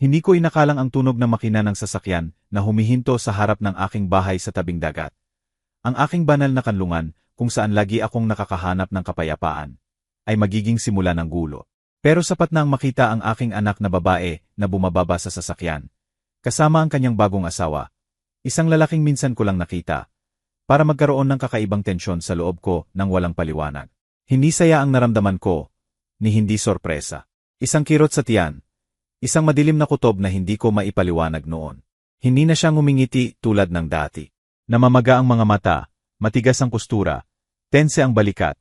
Hindi ko inakalang ang tunog ng makina ng sasakyan na humihinto sa harap ng aking bahay sa tabing dagat. Ang aking banal na kanlungan, kung saan lagi akong nakakahanap ng kapayapaan, ay magiging simula ng gulo. Pero sapat na ang makita ang aking anak na babae na bumababa sa sasakyan, kasama ang kanyang bagong asawa. Isang lalaking minsan ko lang nakita, para magkaroon ng kakaibang tensyon sa loob ko nang walang paliwanag. Hindi saya ang naramdaman ko, ni hindi sorpresa. Isang kirot sa tiyan. Isang madilim na kutob na hindi ko maipaliwanag noon. Hindi na siya ngumingiti tulad ng dati. Namamaga ang mga mata, matigas ang postura, tense ang balikat.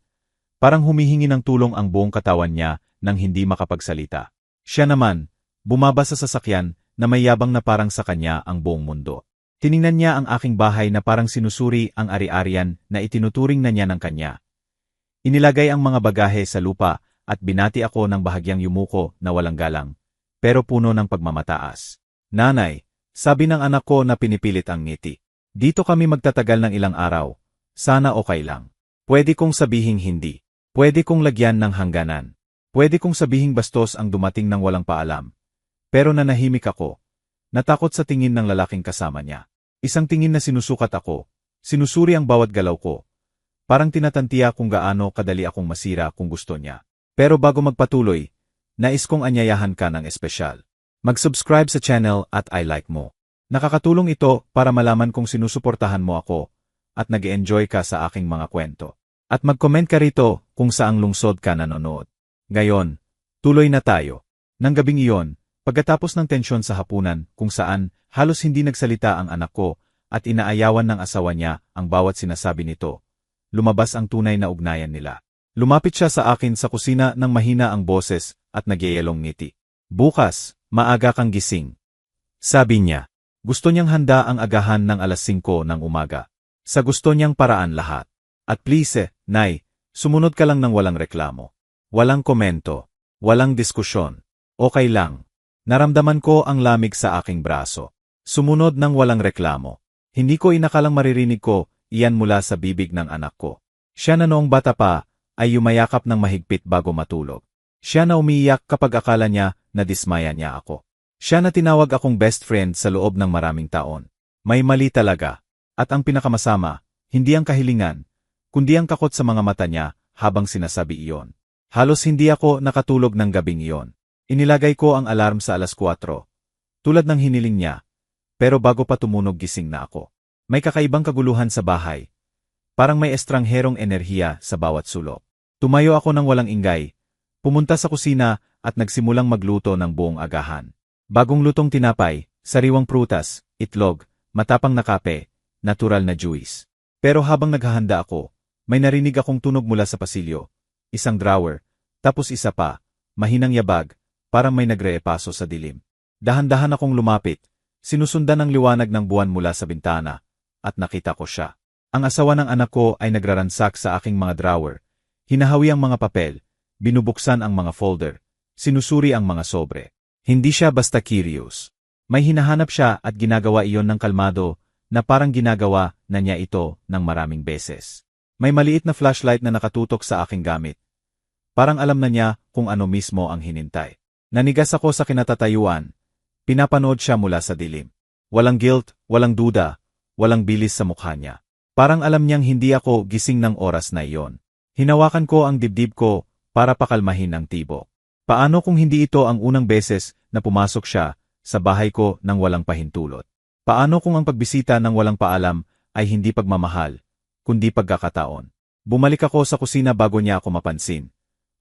Parang humihingi ng tulong ang buong katawan niya nang hindi makapagsalita. Siya naman, bumaba sa sasakyan na may yabang na parang sa kanya ang buong mundo. Tiningnan niya ang aking bahay na parang sinusuri ang ari-arian na itinuturing na niya ng kanya. Inilagay ang mga bagahe sa lupa at binati ako ng bahagyang yumuko na walang galang, pero puno ng pagmamataas. Nanay, sabi ng anak ko na pinipilit ang ngiti. Dito kami magtatagal ng ilang araw. Sana okay lang. Pwede kong sabihing hindi. Pwede kong lagyan ng hangganan. Pwede kong sabihing bastos ang dumating ng walang paalam. Pero nanahimik ako. Natakot sa tingin ng lalaking kasama niya. Isang tingin na sinusukat ako. Sinusuri ang bawat galaw ko. Parang tinatantiya kung gaano kadali akong masira kung gusto niya. Pero bago magpatuloy, nais kong anyayahan ka ng espesyal. Mag-subscribe sa channel at I-like mo. Nakakatulong ito para malaman kung sinusuportahan mo ako at nag-enjoy ka sa aking mga kwento. At mag-comment ka rito kung saang lungsod ka nanonood. Ngayon, tuloy na tayo. Nang gabing iyon, pagkatapos ng tensyon sa hapunan kung saan halos hindi nagsalita ang anak ko at inaayawan ng asawa niya ang bawat sinasabi nito, lumabas ang tunay na ugnayan nila. Lumapit siya sa akin sa kusina nang mahina ang boses at nagyayalong ngiti. Bukas, maaga kang gising. Sabi niya, gusto niyang handa ang agahan ng alas 5 ng umaga. Sa gusto niyang paraan lahat. At please, Nay, sumunod ka lang ng walang reklamo. Walang komento. Walang diskusyon. Okay lang. Naramdaman ko ang lamig sa aking braso. Sumunod ng walang reklamo. Hindi ko inakalang maririnig ko iyan mula sa bibig ng anak ko. Siya na noong bata pa ay yumayakap ng mahigpit bago matulog. Siya na umiiyak kapag akala niya na dismaya niya ako. Siya na tinawag akong best friend sa loob ng maraming taon. May mali talaga. At ang pinakamasama, hindi ang kahilingan, kundi ang takot sa mga mata niya habang sinasabi iyon. Halos hindi ako nakatulog ng gabing iyon. Inilagay ko ang alarm sa alas 4. Tulad ng hiniling niya. Pero bago pa tumunog gising na ako. May kakaibang kaguluhan sa bahay. Parang may estrangherong enerhiya sa bawat sulok. Tumayo ako ng walang ingay. Pumunta sa kusina at nagsimulang magluto ng buong agahan. Bagong lutong tinapay, sariwang prutas, itlog, matapang na kape, natural na juice. Pero habang naghahanda ako, may narinig akong tunog mula sa pasilyo. Isang drawer, tapos isa pa, mahinang yabag, parang may nagre-epaso sa dilim. Dahan-dahan akong lumapit, sinusundan ang liwanag ng buwan mula sa bintana, at nakita ko siya. Ang asawa ng anak ko ay nagraransak sa aking mga drawer. Hinahawi ang mga papel, binubuksan ang mga folder, sinusuri ang mga sobre. Hindi siya basta curious. May hinahanap siya at ginagawa iyon ng kalmado na parang ginagawa na niya ito ng maraming beses. May maliit na flashlight na nakatutok sa aking gamit. Parang alam na niya kung ano mismo ang hinintay. Nanigas ako sa kinatatayuan. Pinapanood siya mula sa dilim. Walang guilt, walang duda, walang bilis sa mukha niya. Parang alam niyang hindi ako gising ng oras na iyon. Hinawakan ko ang dibdib ko para pakalmahin ang tibok. Paano kung hindi ito ang unang beses na pumasok siya sa bahay ko nang walang pahintulot? Paano kung ang pagbisita ng walang paalam ay hindi pagmamahal, kundi pagkakataon? Bumalik ako sa kusina bago niya ako mapansin.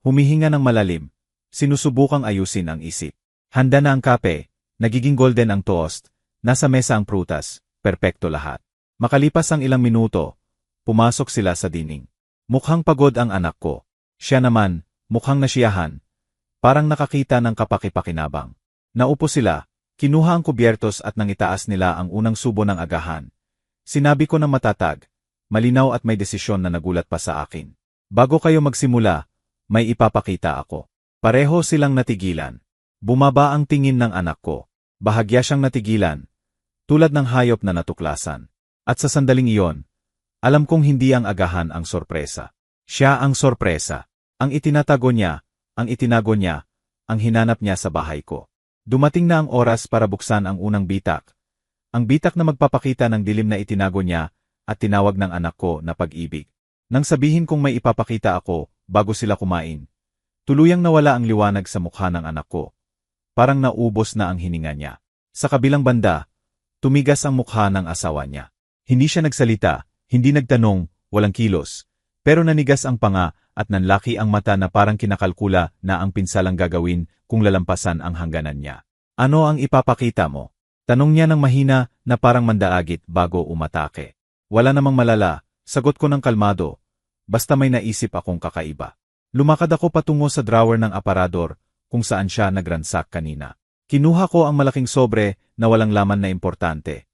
Humihinga ng malalim, sinusubukang ayusin ang isip. Handa na ang kape, nagiging golden ang toast, nasa mesa ang prutas, perpekto lahat. Makalipas ang ilang minuto, pumasok sila sa dining. Mukhang pagod ang anak ko. Siya naman, mukhang nasiyahan. Parang nakakita ng kapakipakinabang. Naupo sila, kinuha ang kubyertos at nang itaas nila ang unang subo ng agahan. Sinabi ko na matatag, malinaw at may desisyon na nagulat pa sa akin. Bago kayo magsimula, may ipapakita ako. Pareho silang natigilan. Bumaba ang tingin ng anak ko. Bahagya siyang natigilan, tulad ng hayop na natuklasan. At sa sandaling iyon, alam kong hindi ang agahan ang sorpresa. Siya ang sorpresa. Ang itinatago niya, ang itinago niya, ang hinanap niya sa bahay ko. Dumating na ang oras para buksan ang unang bitak. Ang bitak na magpapakita ng dilim na itinago niya at tinawag ng anak ko na pag-ibig. Nang sabihin kong may ipapakita ako bago sila kumain, tuluyang nawala ang liwanag sa mukha ng anak ko. Parang naubos na ang hininga niya. Sa kabilang banda, tumigas ang mukha ng asawa niya. Hindi siya nagsalita, hindi nagtanong, walang kilos. Pero nanigas ang panga at nanlaki ang mata na parang kinakalkula na ang pinsalang gagawin kung lalampasan ang hangganan niya. Ano ang ipapakita mo? Tanong niya ng mahina na parang mandaagit bago umatake. Wala namang malala, sagot ko ng kalmado. Basta may naisip akong kakaiba. Lumakad ako patungo sa drawer ng aparador kung saan siya nagransak kanina. Kinuha ko ang malaking sobre na walang laman na importante.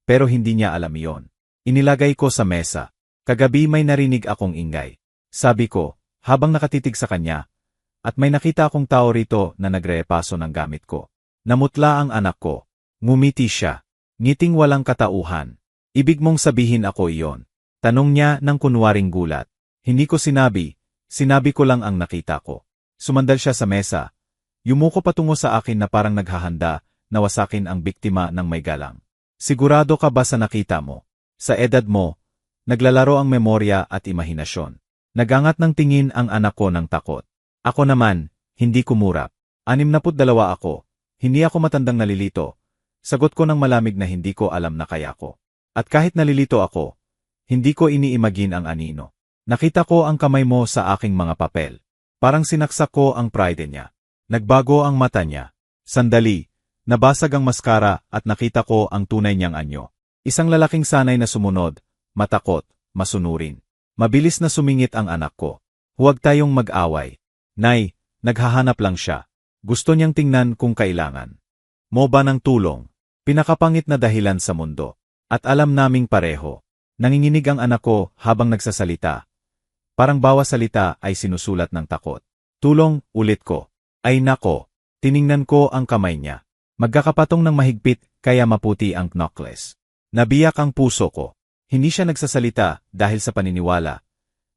Pero hindi niya alam iyon. Inilagay ko sa mesa. Kagabi may narinig akong ingay. Sabi ko, habang nakatitig sa kanya, at may nakita akong tao rito na nagrepaso ng gamit ko. Namutla ang anak ko. Ngumiti siya. Ngiting walang katauhan. Ibig mong sabihin ako iyon? Tanong niya ng kunwaring gulat. Hindi ko sinabi ko lang ang nakita ko. Sumandal siya sa mesa. Yumuko patungo sa akin na parang naghahanda na wasakin ang biktima ng may galang. Sigurado ka ba sa nakita mo? Sa edad mo, naglalaro ang memorya at imahinasyon. Nagangat ng tingin ang anak ko ng takot. Ako naman, hindi kumurap. 62 ako. Hindi ako matandang nalilito. Sagot ko ng malamig na hindi ko alam na kaya ko. At kahit nalilito ako, hindi ko iniimagine ang anino. Nakita ko ang kamay mo sa aking mga papel. Parang sinaksak ko ang pride niya. Nagbago ang mata niya. Sandali, nabasag ang maskara at nakita ko ang tunay niyang anyo. Isang lalaking sanay na sumunod, matakot, masunurin. Mabilis na sumingit ang anak ko. Huwag tayong mag-away. Nay, naghahanap lang siya. Gusto niyang tingnan kung kailangan mo ba ng tulong? Pinakapangit na dahilan sa mundo. At alam naming pareho. Nanginginig ang anak ko habang nagsasalita. Parang bawat salita ay sinusulat ng takot. Tulong, ulit ko. Ay nako, tiningnan ko ang kamay niya. Magkakapatong ng mahigpit kaya maputi ang knuckles. Nabiyak ang puso ko. Hindi siya nagsasalita dahil sa paniniwala.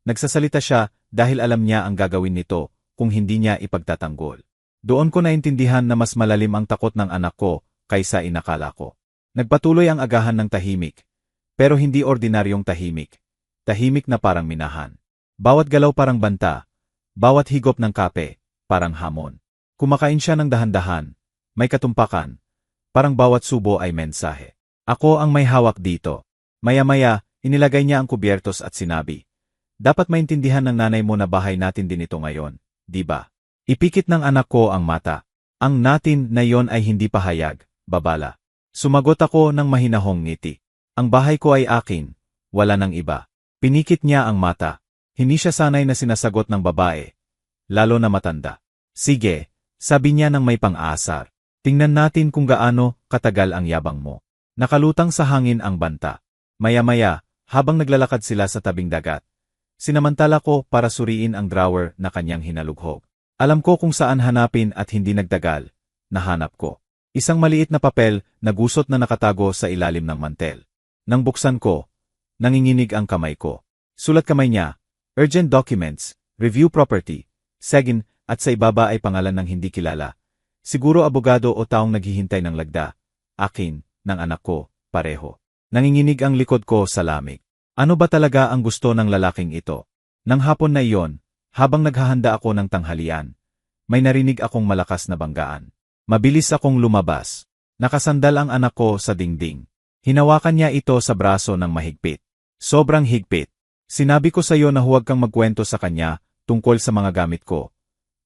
Nagsasalita siya dahil alam niya ang gagawin nito kung hindi niya ipagtatanggol. Doon ko naintindihan na mas malalim ang takot ng anak ko kaysa inakala ko. Nagpatuloy ang agahan ng tahimik. Pero hindi ordinaryong tahimik. Tahimik na parang minahan. Bawat galaw parang banta. Bawat higop ng kape, parang hamon. Kumakain siya ng dahan-dahan. May katumpakan. Parang bawat subo ay mensahe. Ako ang may hawak dito. Maya-maya, inilagay niya ang kubyertos at sinabi. Dapat maintindihan ng nanay mo na bahay natin din ito ngayon, di ba? Ipikit ng anak ko ang mata. Ang natin na yon ay hindi pahayag, babala. Sumagot ako ng mahinahong ngiti. Ang bahay ko ay akin, wala nang iba. Pinikit niya ang mata. Hindi siya sanay na sinasagot ng babae, lalo na matanda. Sige, sabi niya ng may pang-aasar. Tingnan natin kung gaano katagal ang yabang mo. Nakalutang sa hangin ang banta. Maya-maya, habang naglalakad sila sa tabing dagat, sinamantala ko para suriin ang drawer na kanyang hinalughog. Alam ko kung saan hanapin at hindi nagtagal. Nahanap ko. Isang maliit na papel na gusot na nakatago sa ilalim ng mantel. Nang buksan ko, nanginginig ang kamay ko. Sulat kamay niya, urgent documents, review property, segin, at sa ibaba ay pangalan ng hindi kilala. Siguro abogado o taong naghihintay ng lagda. Akin, ng anak ko, pareho. Nanginginig ang likod ko sa lamig. Ano ba talaga ang gusto ng lalaking ito? Nang hapon na iyon, habang naghahanda ako ng tanghalian, may narinig akong malakas na banggaan. Mabilis akong lumabas. Nakasandal ang anak ko sa dingding. Hinawakan niya ito sa braso ng mahigpit. Sobrang higpit. Sinabi ko sa iyo na huwag kang magkwento sa kanya tungkol sa mga gamit ko.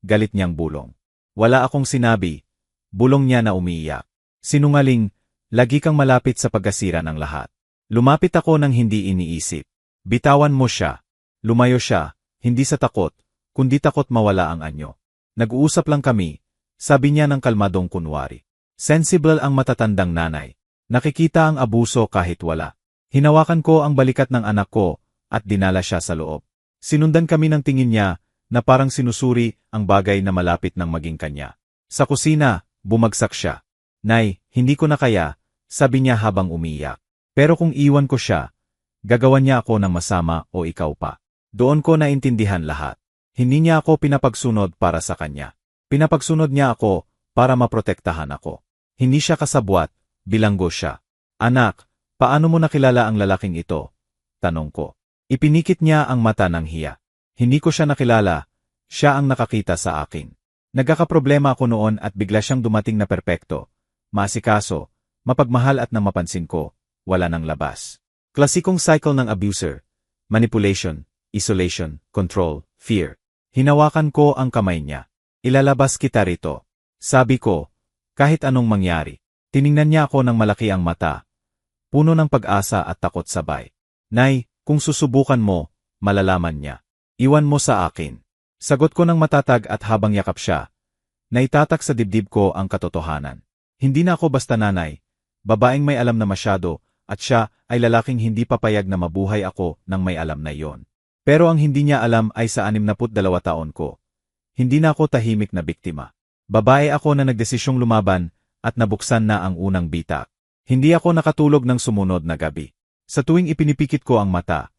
Galit niyang bulong. Wala akong sinabi. Bulong niya na umiiyak. Sinungaling, lagi kang malapit sa pagkasira ng lahat. Lumapit ako nang hindi iniisip. Bitawan mo siya. Lumayo siya. Hindi sa takot, kundi takot mawala ang anyo. Nag-uusap lang kami, sabi niya ng kalmadong kunwari. Sensible ang matatandang nanay. Nakikita ang abuso kahit wala. Hinawakan ko ang balikat ng anak ko at dinala siya sa loob. Sinundan kami ng tingin niya na parang sinusuri ang bagay na malapit ng maging kanya. Sa kusina, bumagsak siya. Nay, hindi ko na kaya, sabi niya habang umiiyak. Pero kung iwan ko siya, gagawan niya ako ng masama o ikaw pa. Doon ko naintindihan lahat. Hindi niya ako pinapagsunod para sa kanya. Pinapagsunod niya ako para maprotektahan ako. Hindi siya kasabwat, bilanggo siya. Anak, paano mo nakilala ang lalaking ito? Tanong ko. Ipinikit niya ang mata ng hiya. Hindi ko siya nakilala, siya ang nakakita sa akin. Nagkakaproblema ako noon at bigla siyang dumating na perpekto. Maasikaso, mapagmahal at nang mapansin ko, wala nang labas. Klasikong cycle ng abuser. Manipulation, isolation, control, fear. Hinawakan ko ang kamay niya. Ilalabas kita rito. Sabi ko, kahit anong mangyari. Tiningnan niya ako ng malaki ang mata. Puno ng pag-asa at takot sabay. Nay, kung susubukan mo, malalaman niya. Iwan mo sa akin. Sagot ko ng matatag at habang yakap siya. Naitatak sa dibdib ko ang katotohanan. Hindi na ako basta nanay. Babaeng may alam na masyado, at siya ay lalaking hindi papayag na mabuhay ako nang may alam na iyon. Pero ang hindi niya alam ay sa 62 taon ko. Hindi na ako tahimik na biktima. Babae ako na nagdesisyong lumaban at nabuksan na ang unang bitak. Hindi ako nakatulog ng sumunod na gabi. Sa tuwing ipinipikit ko ang mata,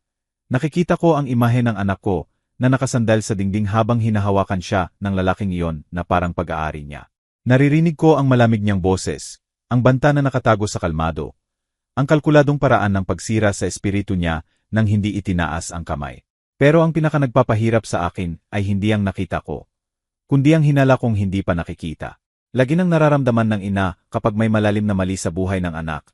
nakikita ko ang imahe ng anak ko na nakasandal sa dingding habang hinahawakan siya ng lalaking iyon na parang pag-aari niya. Naririnig ko ang malamig niyang boses, ang banta na nakatago sa kalmado, ang kalkuladong paraan ng pagsira sa espiritu niya nang hindi itinaas ang kamay. Pero ang pinakanagpapahirap sa akin ay hindi ang nakita ko, kundi ang hinala kong hindi pa nakikita. Lagi nang nararamdaman ng ina kapag may malalim na mali sa buhay ng anak.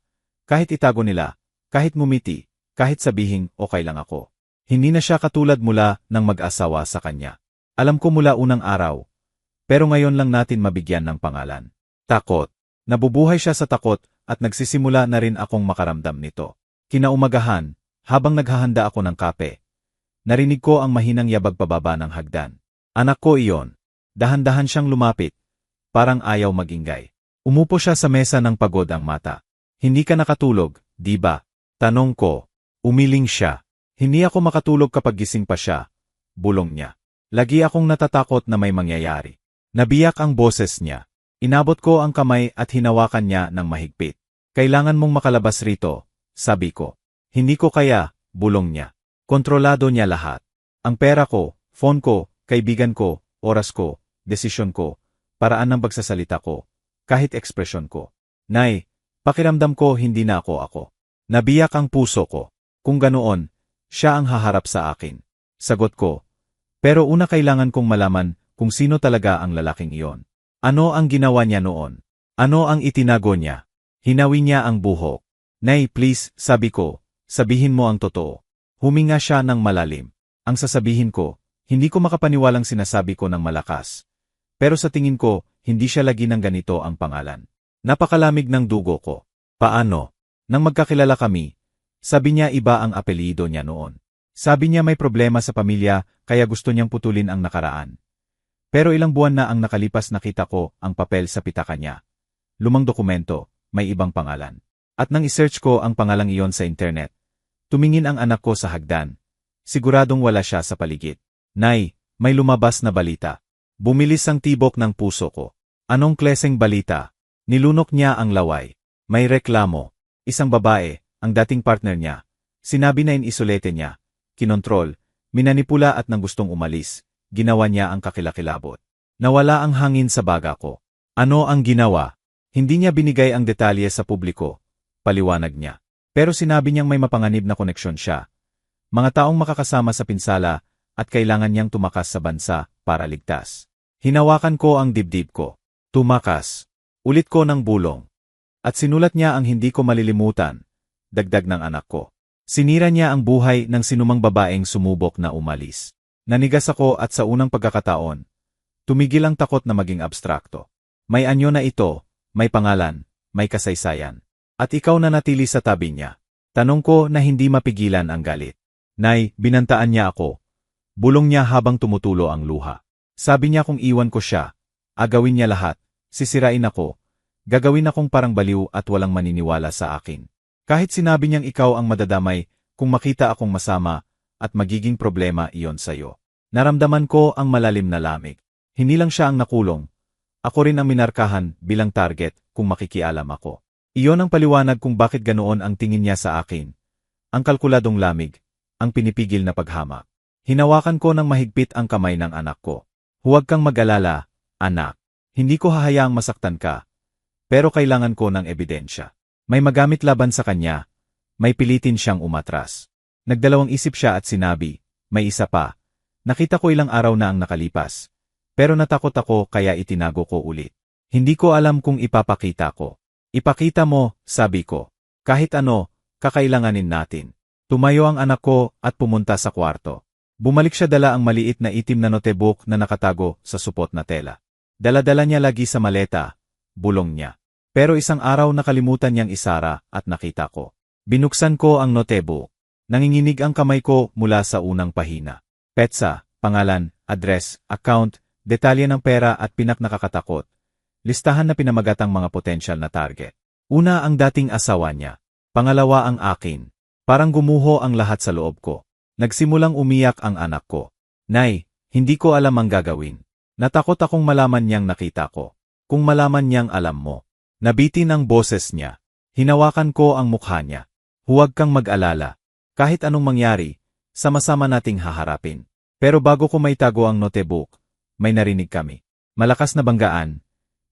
Kahit itago nila, kahit ngumiti, kahit sabihing okay lang ako. Hindi na siya katulad mula ng mag-asawa sa kanya. Alam ko mula unang araw. Pero ngayon lang natin mabigyan ng pangalan. Takot. Nabubuhay siya sa takot at nagsisimula na rin akong makaramdam nito. Kinaumagahan, habang naghahanda ako ng kape, narinig ko ang mahinang yabag pababa ng hagdan. Anak ko iyon. Dahan-dahan siyang lumapit. Parang ayaw magingay. Umupo siya sa mesa ng pagod ang mata. Hindi ka nakatulog, di ba? Tanong ko. Umiling siya. Hindi ako makatulog kapag gising pa siya. Bulong niya. Lagi akong natatakot na may mangyayari. Nabiyak ang boses niya. Inabot ko ang kamay at hinawakan niya ng mahigpit. Kailangan mong makalabas rito, sabi ko. Hindi ko kaya, bulong niya. Kontrolado niya lahat. Ang pera ko, phone ko, kaibigan ko, oras ko, desisyon ko, paraan ng pagsasalita ko, kahit ekspresyon ko. Nay, pakiramdam ko hindi na ako. Nabiyak ang puso ko. Kung ganoon, siya ang haharap sa akin. Sagot ko. Pero una kailangan kong malaman kung sino talaga ang lalaking iyon. Ano ang ginawa niya noon? Ano ang itinago niya? Hinawi niya ang buhok. Nay, please, sabi ko, sabihin mo ang totoo. Huminga siya ng malalim. Ang sasabihin ko, hindi ko makapaniwalang sinasabi ko ng malakas. Pero sa tingin ko, hindi siya lagi ng ganito ang pangalan. Napakalamig ng dugo ko. Paano? Nang magkakilala kami, sabi niya iba ang apelyido niya noon. Sabi niya may problema sa pamilya kaya gusto niyang putulin ang nakaraan. Pero ilang buwan na ang nakalipas nakita ko ang papel sa pitaka niya. Lumang dokumento, may ibang pangalan. At nang isearch ko ang pangalang iyon sa internet, tumingin ang anak ko sa hagdan. Siguradong wala siya sa paligid. Nay, may lumabas na balita. Bumilis ang tibok ng puso ko. Anong kleseng balita? Nilunok niya ang laway. May reklamo. Isang babae, ang dating partner niya. Sinabi na inisolete niya. Kinontrol, minanipula at nang gustong umalis. Ginawa niya ang kakilakilabot. Nawala ang hangin sa baga ko. Ano ang ginawa? Hindi niya binigay ang detalye sa publiko. Paliwanag niya. Pero sinabi niyang may mapanganib na koneksyon siya. Mga taong makakasama sa pinsala at kailangan niyang tumakas sa bansa para ligtas. Hinawakan ko ang dibdib ko. Tumakas. Ulit ko ng bulong. At sinulat niya ang hindi ko malilimutan. Dagdag ng anak ko. Sinira niya ang buhay ng sinumang babaeng sumubok na umalis. Nanigas ako at sa unang pagkakataon, tumigil ang takot na maging abstrakto. May anyo na ito, may pangalan, may kasaysayan. At ikaw na natili sa tabi niya. Tanong ko na hindi mapigilan ang galit. Nay, binantaan niya ako. Bulong niya habang tumutulo ang luha. Sabi niya kung iwan ko siya, agawin niya lahat, sisirain ako, gagawin akong parang baliw at walang maniniwala sa akin. Kahit sinabi niyang ikaw ang madadamay, kung makita akong masama, at magiging problema iyon sa'yo. Naramdaman ko ang malalim na lamig. Hindi lang siya ang nakulong. Ako rin ang minarkahan bilang target kung makikialam ako. Iyon ang paliwanag kung bakit ganoon ang tingin niya sa akin. Ang kalkuladong lamig, ang pinipigil na paghamak. Hinawakan ko ng mahigpit ang kamay ng anak ko. Huwag kang mag-alala, anak. Hindi ko hahayaang masaktan ka. Pero kailangan ko ng ebidensya. May magamit laban sa kanya. May pilitin siyang umatras. Nagdalawang isip siya at sinabi, may isa pa. Nakita ko ilang araw na ang nakalipas. Pero natakot ako kaya itinago ko ulit. Hindi ko alam kung ipapakita ko. Ipakita mo, sabi ko. Kahit ano, kakailanganin natin. Tumayo ang anak ko at pumunta sa kwarto. Bumalik siya dala ang maliit na itim na notebook na nakatago sa supot na tela. Dala-dala niya lagi sa maleta, bulong niya. Pero isang araw nakalimutan niyang isara at nakita ko. Binuksan ko ang notebook. Nanginginig ang kamay ko mula sa unang pahina. Petsa, pangalan, address, account, detalye ng pera at pinaknakakatakot. Listahan na pinamagatang mga potensyal na target. Una ang dating asawa niya. Pangalawa ang akin. Parang gumuho ang lahat sa loob ko. Nagsimulang umiyak ang anak ko. Nay, hindi ko alam ang gagawin. Natakot akong malaman niyang nakita ko. Kung malaman niyang alam mo. Nabitin ang boses niya. Hinawakan ko ang mukha niya. Huwag kang mag-alala. Kahit anong mangyari, sama-sama nating haharapin. Pero bago ko maitago ang notebook, may narinig kami. Malakas na banggaan.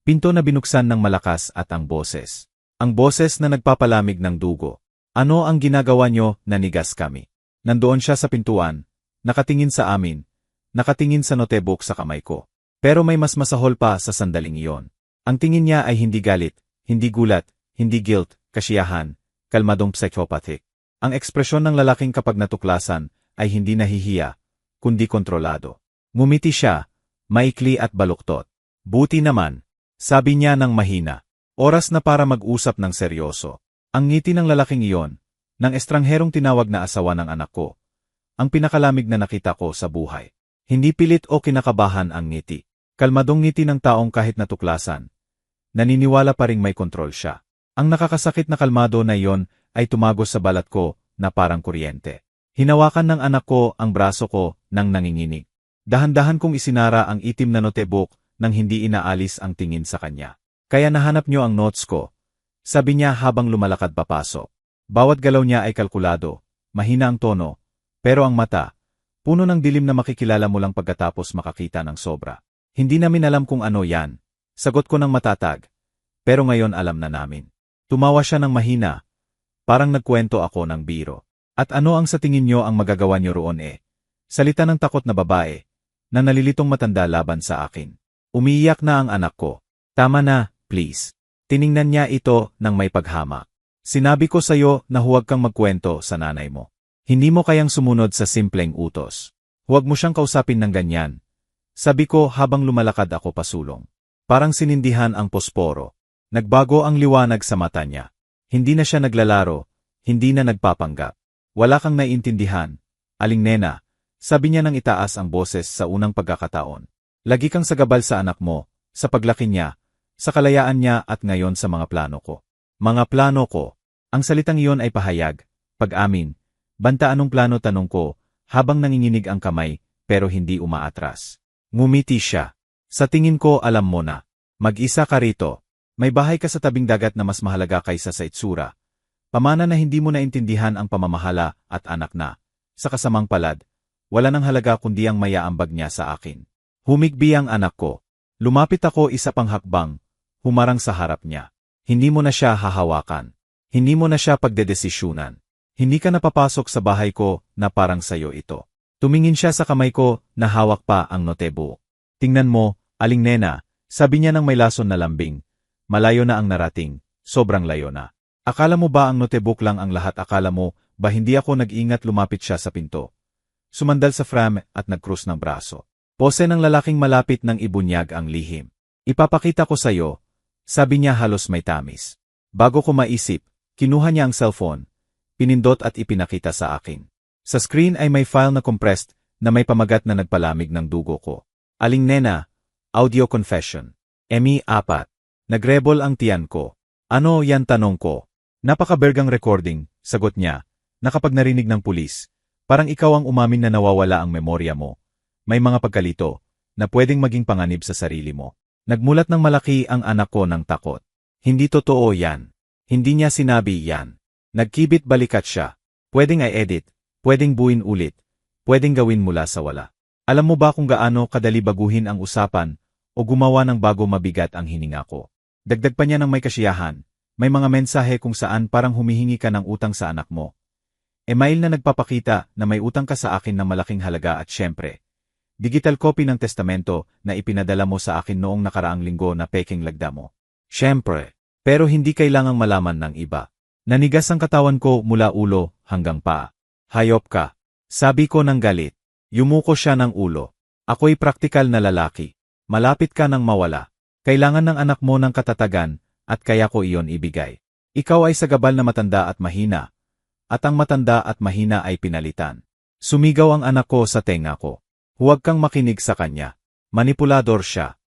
Pinto na binuksan ng malakas at ang boses. Ang boses na nagpapalamig ng dugo. Ano ang ginagawa niyo? Nanigas kami. Nandoon siya sa pintuan, nakatingin sa amin, nakatingin sa notebook sa kamay ko. Pero may mas masahol pa sa sandaling iyon. Ang tingin niya ay hindi galit, hindi gulat, hindi guilt, kasiyahan, kalmadong psychopathic. Ang ekspresyon ng lalaking kapag natuklasan ay hindi nahihiya, kundi kontrolado. Ngumiti siya, maikli at baluktot. Buti naman, sabi niya ng mahina. Oras na para mag-usap ng seryoso. Ang ngiti ng lalaking iyon, ng estrangherong tinawag na asawa ng anak ko, ang pinakalamig na nakita ko sa buhay. Hindi pilit o kinakabahan ang ngiti. Kalmadong ngiti ng taong kahit natuklasan. Naniniwala pa ring may kontrol siya. Ang nakakasakit na kalmado na iyon ay tumagos sa balat ko na parang kuryente. Hinawakan ng anak ko ang braso ko nang nanginginig. Dahan-dahan kong isinara ang itim na notebook nang hindi inaalis ang tingin sa kanya. Kaya nahanap niyo ang notes ko. Sabi niya habang lumalakad papasok. Bawat galaw niya ay kalkulado, mahina ang tono, pero ang mata, puno ng dilim na makikilala mo lang pagkatapos makakita ng sobra. Hindi namin alam kung ano yan. Sagot ko ng matatag. Pero ngayon alam na namin. Tumawa siya ng mahina. Parang nagkwento ako ng biro. At ano ang sa tingin niyo ang magagawa niyo roon Salita ng takot na babae, na nalilitong matanda laban sa akin. Umiiyak na ang anak ko. Tama na, please. Tiningnan niya ito ng may paghama. Sinabi ko sa'yo na huwag kang magkwento sa nanay mo. Hindi mo kayang sumunod sa simpleng utos. Huwag mo siyang kausapin ng ganyan. Sabi ko habang lumalakad ako pasulong. Parang sinindihan ang posporo. Nagbago ang liwanag sa mata niya. Hindi na siya naglalaro, hindi na nagpapanggap. Wala kang naiintindihan. Aling nena, sabi niya nang itaas ang boses sa unang pagkakataon. Lagi kang sagabal sa anak mo, sa paglaki niya, sa kalayaan niya at ngayon sa mga plano ko. Mga plano ko. Ang salitang iyon ay pahayag, pag-amin, banta anong plano tanong ko, habang nanginginig ang kamay, pero hindi umaatras. Ngumiti siya. Sa tingin ko alam mo na. Mag-isa ka rito. May bahay ka sa tabing dagat na mas mahalaga kaysa sa itsura. Pamana na hindi mo naintindihan ang pamamahala at anak na. Sa kasamang palad, wala nang halaga kundi ang mayaambag niya sa akin. Humigbi ang anak ko. Lumapit ako isa pang hakbang. Humarang sa harap niya. Hindi mo na siya hahawakan. Hindi mo na siya pagdedesisyunan. Hindi ka napapasok sa bahay ko na parang sayo ito. Tumingin siya sa kamay ko na hawak pa ang notebook. Tingnan mo, aling nena, sabi niya ng may lason na lambing. Malayo na ang narating, sobrang layo na. Akala mo ba ang notebook lang ang lahat? Akala mo ba hindi ako nag-ingat? Lumapit siya sa pinto. Sumandal sa frame at nagkrus ng braso. Pose ng lalaking malapit ng ibunyag ang lihim. Ipapakita ko sa'yo, sabi niya halos may tamis. Bago ko maisip, kinuha niya ang cellphone, pinindot at ipinakita sa akin. Sa screen ay may file na compressed na may pamagat na nagpalamig ng dugo ko. Aling nena, audio confession. ME4. Nagrebol ang tiyan ko. Ano yan tanong ko? Napakabergang recording, sagot niya, na kapag narinig ng pulis, parang ikaw ang umamin na nawawala ang memorya mo. May mga pagkalito, na pwedeng maging panganib sa sarili mo. Nagmulat ng malaki ang anak ko ng takot. Hindi totoo yan. Hindi niya sinabi yan. Nagkibit balikat siya. Pwedeng i-edit, pwedeng buuin ulit, pwedeng gawin mula sa wala. Alam mo ba kung gaano kadali baguhin ang usapan o gumawa ng bago mabigat ang hininga ko. Dagdag pa niya ng may kasiyahan, may mga mensahe kung saan parang humihingi ka ng utang sa anak mo. Email na nagpapakita na may utang ka sa akin ng malaking halaga at syempre, digital copy ng testamento na ipinadala mo sa akin noong nakaraang linggo na peking lagda mo. Syempre, pero hindi kailangang malaman ng iba. Nanigas ang katawan ko mula ulo hanggang paa. Hayop ka. Sabi ko ng galit. Yumuko siya ng ulo. Ako'y praktikal na lalaki. Malapit ka nang mawala. Kailangan ng anak mo ng katatagan at kaya ko iyon ibigay. Ikaw ay sagabal na matanda at mahina. At ang matanda at mahina ay pinalitan. Sumigaw ang anak ko sa tenga ko. Huwag kang makinig sa kanya. Manipulador siya.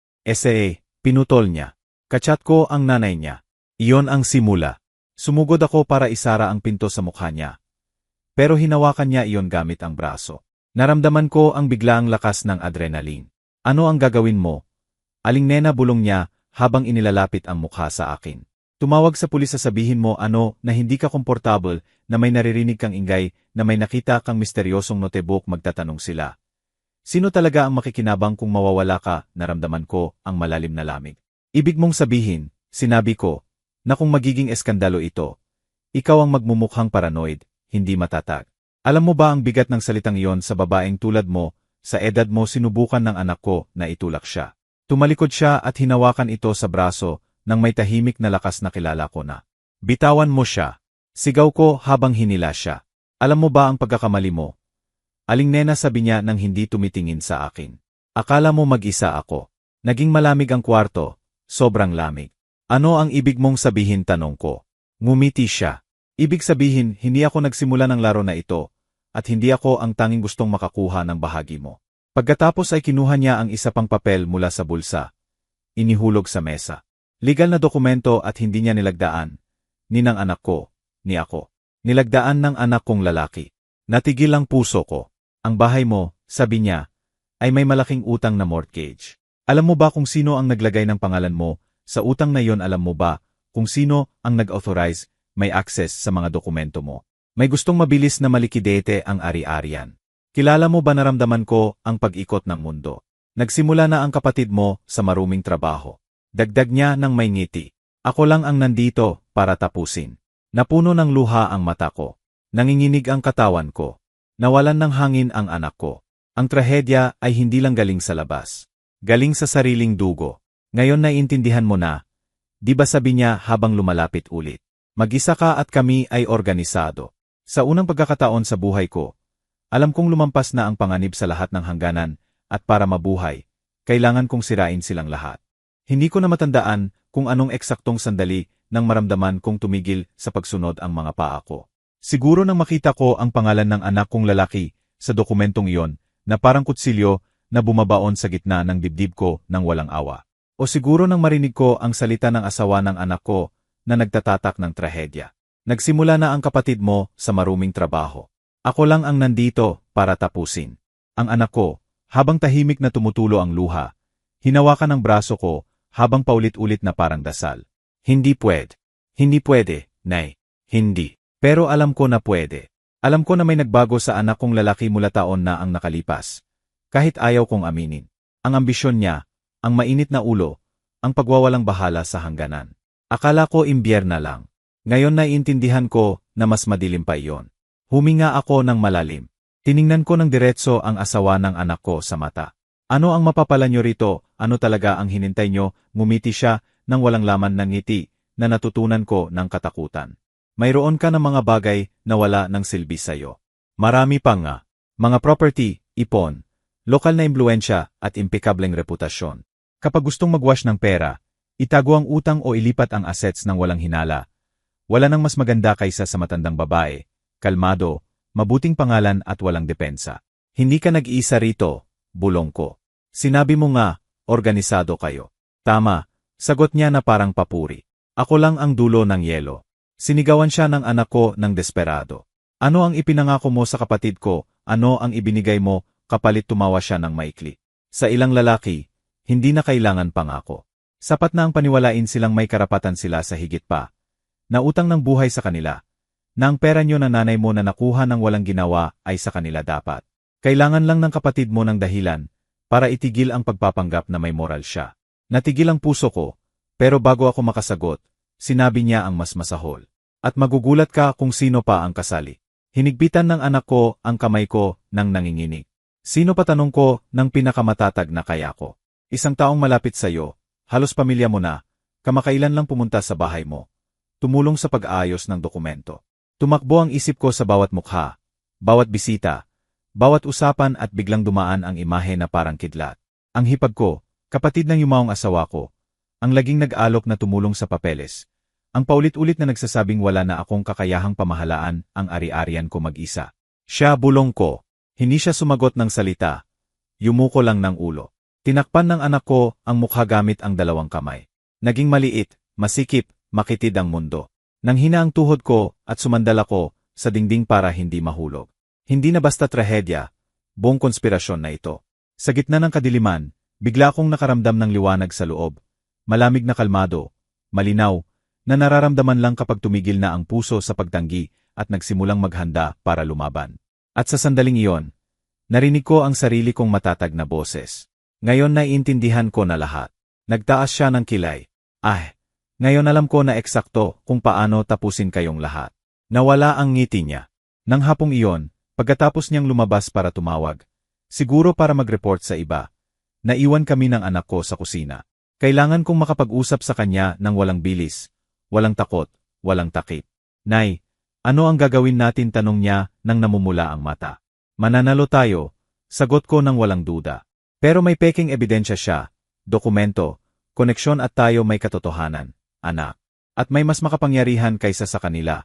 Pinutol niya. Kachat ko ang nanay niya. Iyon ang simula. Sumugod ako para isara ang pinto sa mukha niya. Pero hinawakan niya iyon gamit ang braso. Naramdaman ko ang biglaang lakas ng adrenaline. Ano ang gagawin mo? Aling nena, bulong niya habang inilalapit ang mukha sa akin. Tumawag sa pulis, sasabihin mo na hindi ka komportable, na may naririnig kang ingay, na may nakita kang misteryosong notebook. Magtatanong sila. Sino talaga ang makikinabang kung mawawala ka? Naramdaman ko ang malalim na lamig. Ibig mong sabihin, sinabi ko, na kung magiging eskandalo ito, ikaw ang magmumukhang paranoid, hindi matatag. Alam mo ba ang bigat ng salitang iyon sa babaeng tulad mo? Sa edad mo sinubukan ng anak ko na itulak siya. Tumalikod siya at hinawakan ito sa braso nang may tahimik na lakas na kilala ko na. Bitawan mo siya. Sigaw ko habang hinila siya. Alam mo ba ang pagkakamali mo? Aling nena, sabi niya nang hindi tumitingin sa akin. Akala mo mag-isa ako. Naging malamig ang kwarto, sobrang lamig. Ano ang ibig mong sabihin, tanong ko. Ngumiti siya. Ibig sabihin, hindi ako nagsimula ng laro na ito, at hindi ako ang tanging gustong makakuha ng bahagi mo. Pagkatapos ay kinuha niya ang isa pang papel mula sa bulsa. Inihulog sa mesa. Legal na dokumento at hindi niya nilagdaan. Ni ng anak ko, ni ako. Nilagdaan ng anak kong lalaki. Natigil ang puso ko. Ang bahay mo, sabi niya, ay may malaking utang na mortgage. Alam mo ba kung sino ang naglagay ng pangalan mo sa utang na yon? Alam mo ba kung sino ang nag-authorize, may access sa mga dokumento mo? May gustong mabilis na malikidete ang ari-arian. Kilala mo ba, naramdaman ko ang pag-ikot ng mundo. Nagsimula na ang kapatid mo sa maruming trabaho. Dagdag niya ng may ngiti. Ako lang ang nandito para tapusin. Napuno ng luha ang mata ko. Nanginginig ang katawan ko. Nawalan ng hangin ang anak ko. Ang trahedya ay hindi lang galing sa labas. Galing sa sariling dugo. Ngayon naiintindihan mo na. Di ba, sabi niya habang lumalapit ulit. Mag-isa ka at kami ay organisado. Sa unang pagkakataon sa buhay ko, alam kong lumampas na ang panganib sa lahat ng hangganan, at para mabuhay, kailangan kong sirain silang lahat. Hindi ko na matandaan kung anong eksaktong sandali nang maramdaman kong tumigil sa pagsunod ang mga paa ko. Siguro nang makita ko ang pangalan ng anak kong lalaki sa dokumentong iyon na parang kutsilyo na bumabaon sa gitna ng dibdib ko ng walang awa. O siguro nang marinig ko ang salita ng asawa ng anak ko na nagtatatak ng trahedya. Nagsimula na ang kapatid mo sa maruming trabaho. Ako lang ang nandito para tapusin. Ang anak ko, habang tahimik na tumutulo ang luha, hinawakan ang braso ko habang paulit-ulit na parang dasal. Hindi pwede. Hindi pwede, Nay. Hindi. Pero alam ko na pwede. Alam ko na may nagbago sa anak kong lalaki mula taon na ang nakalipas. Kahit ayaw kong aminin. Ang ambisyon niya, ang mainit na ulo, ang pagwawalang bahala sa hangganan. Akala ko imbierna lang. Ngayon naiintindihan ko na mas madilim pa iyon. Huminga ako ng malalim. Tiningnan ko ng diretso ang asawa ng anak ko sa mata. Ano ang mapapala nyo rito? Ano talaga ang hinintay nyo? Ngumiti siya nang walang laman ng ngiti na natutunan ko ng katakutan. Mayroon ka ng mga bagay na wala ng silbi sa'yo. Marami pa nga. Mga property, ipon, lokal na impluensya at impekableng reputasyon. Kapag gustong magwash ng pera, itago ang utang o ilipat ang assets ng walang hinala. Wala nang mas maganda kaysa sa matandang babae, kalmado, mabuting pangalan at walang depensa. Hindi ka nag-iisa rito, bulong ko. Sinabi mo nga, organisado kayo. Tama, sagot niya na parang papuri. Ako lang ang dulo ng yelo. Sinigawan siya ng anak ko ng desperado. Ano ang ipinangako mo sa kapatid ko? Ano ang ibinigay mo? Kapalit tumawa siya ng maikli. Sa ilang lalaki, hindi na kailangan pangako. Sapat na ang paniwalain silang may karapatan sila sa higit pa. Nautang ng buhay sa kanila. Na ang pera nyo na nanay mo na nakuha ng walang ginawa ay sa kanila dapat. Kailangan lang ng kapatid mo ng dahilan para itigil ang pagpapanggap na may moral siya. Natigil ang puso ko, pero bago ako makasagot, sinabi niya ang mas masahol. At magugulat ka kung sino pa ang kasali. Hinigpitan ng anak ko ang kamay ko nang nanginginig. Sino pa, tanong ko ng pinakamatatag na kaya ko. Isang taong malapit sa iyo, halos pamilya mo na, kamakailan lang pumunta sa bahay mo. Tumulong sa pag-aayos ng dokumento. Tumakbo ang isip ko sa bawat mukha, bawat bisita, bawat usapan at biglang dumaan ang imahe na parang kidlat. Ang hipag ko, kapatid ng yumaong asawa ko, ang laging nag-alok na tumulong sa papeles, ang paulit-ulit na nagsasabing wala na akong kakayahang pamahalaan ang ari-arian ko mag-isa. Siya, bulong ko. Hindi siya sumagot ng salita. Yumuko lang ng ulo. Tinakpan ng anak ko ang mukha gamit ang dalawang kamay. Naging maliit, masikip, makitid ang mundo. Nanghina ang tuhod ko at sumandal ako sa dingding para hindi mahulog. Hindi na basta trahedya, buong konspirasyon na ito. Sa gitna ng kadiliman, bigla akong nakaramdam ng liwanag sa loob. Malamig na kalmado, malinaw, na nararamdaman lang kapag tumigil na ang puso sa pagtanggi at nagsimulang maghanda para lumaban. At sa sandaling iyon, narinig ko ang sarili kong matatag na boses. Ngayon naiintindihan ko na lahat. Nagtaas siya ng kilay. Ngayon alam ko na eksakto kung paano tapusin kayong lahat. Nawala ang ngiti niya. Nang hapong iyon, pagkatapos niyang lumabas para tumawag, siguro para mag-report sa iba, naiwan kami ng anak ko sa kusina. Kailangan kong makapag-usap sa kanya ng walang bilis, walang takot, walang takip. Nay, ano ang gagawin natin, tanong niya nang namumula ang mata. Mananalo tayo, sagot ko nang walang duda. Pero may peking ebidensya siya, dokumento, koneksyon at tayo may katotohanan, anak. At may mas makapangyarihan kaysa sa kanila.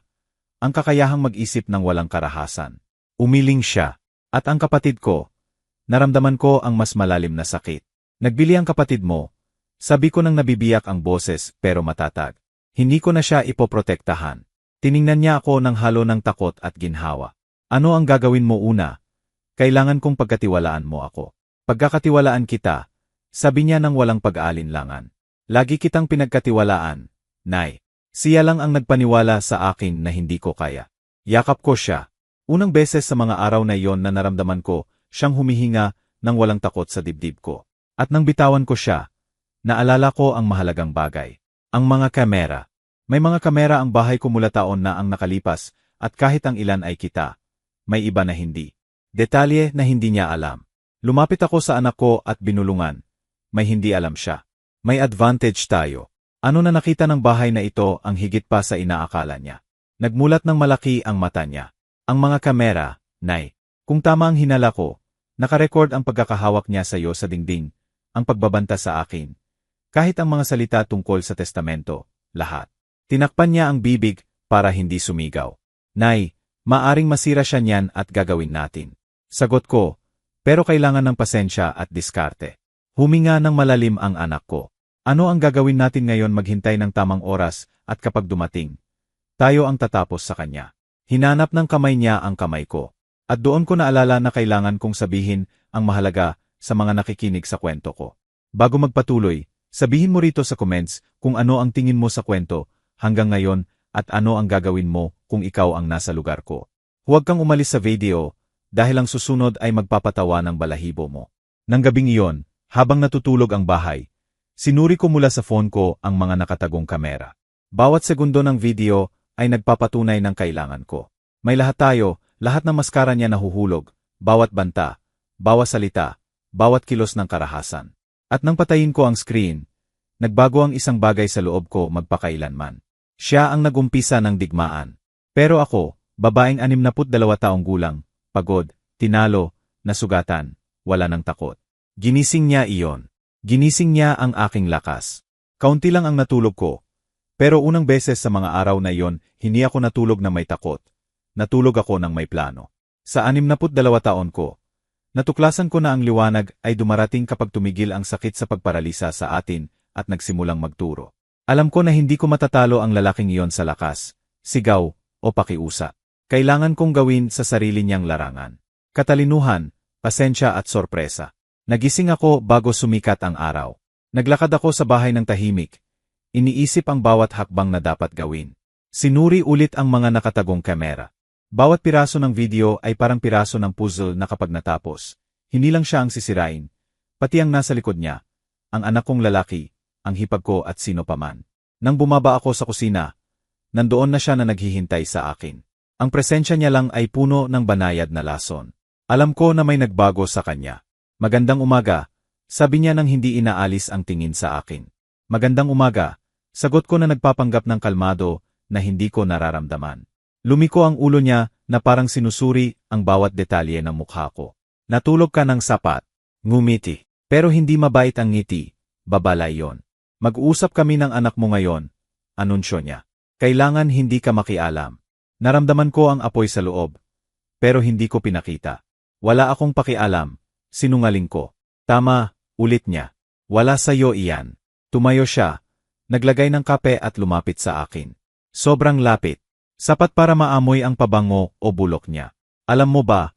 Ang kakayahang mag-isip ng walang karahasan. Umiling siya. At ang kapatid ko, naramdaman ko ang mas malalim na sakit. Nagbili ang kapatid mo. Sabi ko nang nabibiyak ang boses pero matatag. Hindi ko na siya ipoprotektahan. Tiningnan niya ako ng halo ng takot at ginhawa. Ano ang gagawin mo una? Kailangan kong pagkatiwalaan mo ako. Pagkakatiwalaan kita, sabi niya nang walang pag-aalinlangan. Lagi kitang pinagkatiwalaan, Nay. Siya lang ang nagpaniwala sa akin na hindi ko kaya. Yakap ko siya. Unang beses sa mga araw na iyon na naramdaman ko, siyang humihinga nang walang takot sa dibdib ko. At nang bitawan ko siya, naalala ko ang mahalagang bagay. Ang mga kamera. May mga kamera ang bahay ko mula taon na ang nakalipas, at kahit ang ilan ay kita, may iba na hindi. Detalye na hindi niya alam. Lumapit ako sa anak ko at binulungan. May hindi alam siya. May advantage tayo. Ano na nakita ng bahay na ito ang higit pa sa inaakala niya. Nagmulat ng malaki ang mata niya. Ang mga kamera, Nay. Kung tama ang hinala ko, nakarecord ang pagkakahawak niya sa iyo sa dingding, ang pagbabanta sa akin. Kahit ang mga salita tungkol sa testamento, lahat. Tinakpan niya ang bibig para hindi sumigaw. Nay, maaring masira siya niyan at gagawin natin. Sagot ko, pero kailangan ng pasensya at diskarte. Huminga ng malalim ang anak ko. Ano ang gagawin natin ngayon? Maghintay ng tamang oras at kapag dumating, tayo ang tatapos sa kanya. Hinanap ng kamay niya ang kamay ko. At doon ko naalala na kailangan kong sabihin ang mahalaga sa mga nakikinig sa kwento ko. Bago magpatuloy, sabihin mo rito sa comments kung ano ang tingin mo sa kwento hanggang ngayon at ano ang gagawin mo kung ikaw ang nasa lugar ko. Huwag kang umalis sa video dahil ang susunod ay magpapatawa ng balahibo mo. Nang gabing iyon, habang natutulog ang bahay, sinuri ko mula sa phone ko ang mga nakatagong kamera. Bawat segundo ng video ay nagpapatunay ng kailangan ko. May lahat tayo, lahat ng maskara niya nahuhulog, bawat banta, bawat salita, bawat kilos ng karahasan. At nang patayin ko ang screen, nagbago ang isang bagay sa loob ko magpakailanman. Siya ang nagumpisa ng digmaan. Pero ako, babaeng 62 taong gulang, pagod, tinalo, nasugatan, wala ng takot. Ginising niya iyon. Ginising niya ang aking lakas. Kaunti lang ang natulog ko. Pero unang beses sa mga araw na iyon, hindi ako natulog na may takot. Natulog ako ng may plano. Sa 62 taon ko, natuklasan ko na ang liwanag ay dumarating kapag tumigil ang sakit sa pagparalisa sa atin at nagsimulang magturo. Alam ko na hindi ko matatalo ang lalaking iyon sa lakas, sigaw, o pakiusa. Kailangan kong gawin sa sarili niyang larangan. Katalinuhan, pasensya at sorpresa. Nagising ako bago sumikat ang araw. Naglakad ako sa bahay ng tahimik. Iniisip ang bawat hakbang na dapat gawin. Sinuri ulit ang mga nakatagong kamera. Bawat piraso ng video ay parang piraso ng puzzle na kapag natapos, hindi lang siya ang sisirain, pati ang nasa likod niya, ang anak kong lalaki, ang hipag ko at sino paman. Nang bumaba ako sa kusina, nandoon na siya na naghihintay sa akin. Ang presensya niya lang ay puno ng banayad na lason. Alam ko na may nagbago sa kanya. Magandang umaga, sabi niya nang hindi inaalis ang tingin sa akin. Magandang umaga, sagot ko na nagpapanggap ng kalmado na hindi ko nararamdaman. Lumiko ang ulo niya na parang sinusuri ang bawat detalye ng mukha ko. Natulog ka ng sapat. Ngumiti. Pero hindi mabait ang ngiti. Babalay yon. Mag-uusap kami ng anak mo ngayon. Anunsyo niya. Kailangan hindi ka makialam. Naramdaman ko ang apoy sa loob. Pero hindi ko pinakita. Wala akong pakialam. Sinungaling ko. Tama, ulit niya. Wala sa'yo iyan. Tumayo siya. Naglagay ng kape at lumapit sa akin. Sobrang lapit. Sapat para maamoy ang pabango o bulok niya. Alam mo ba,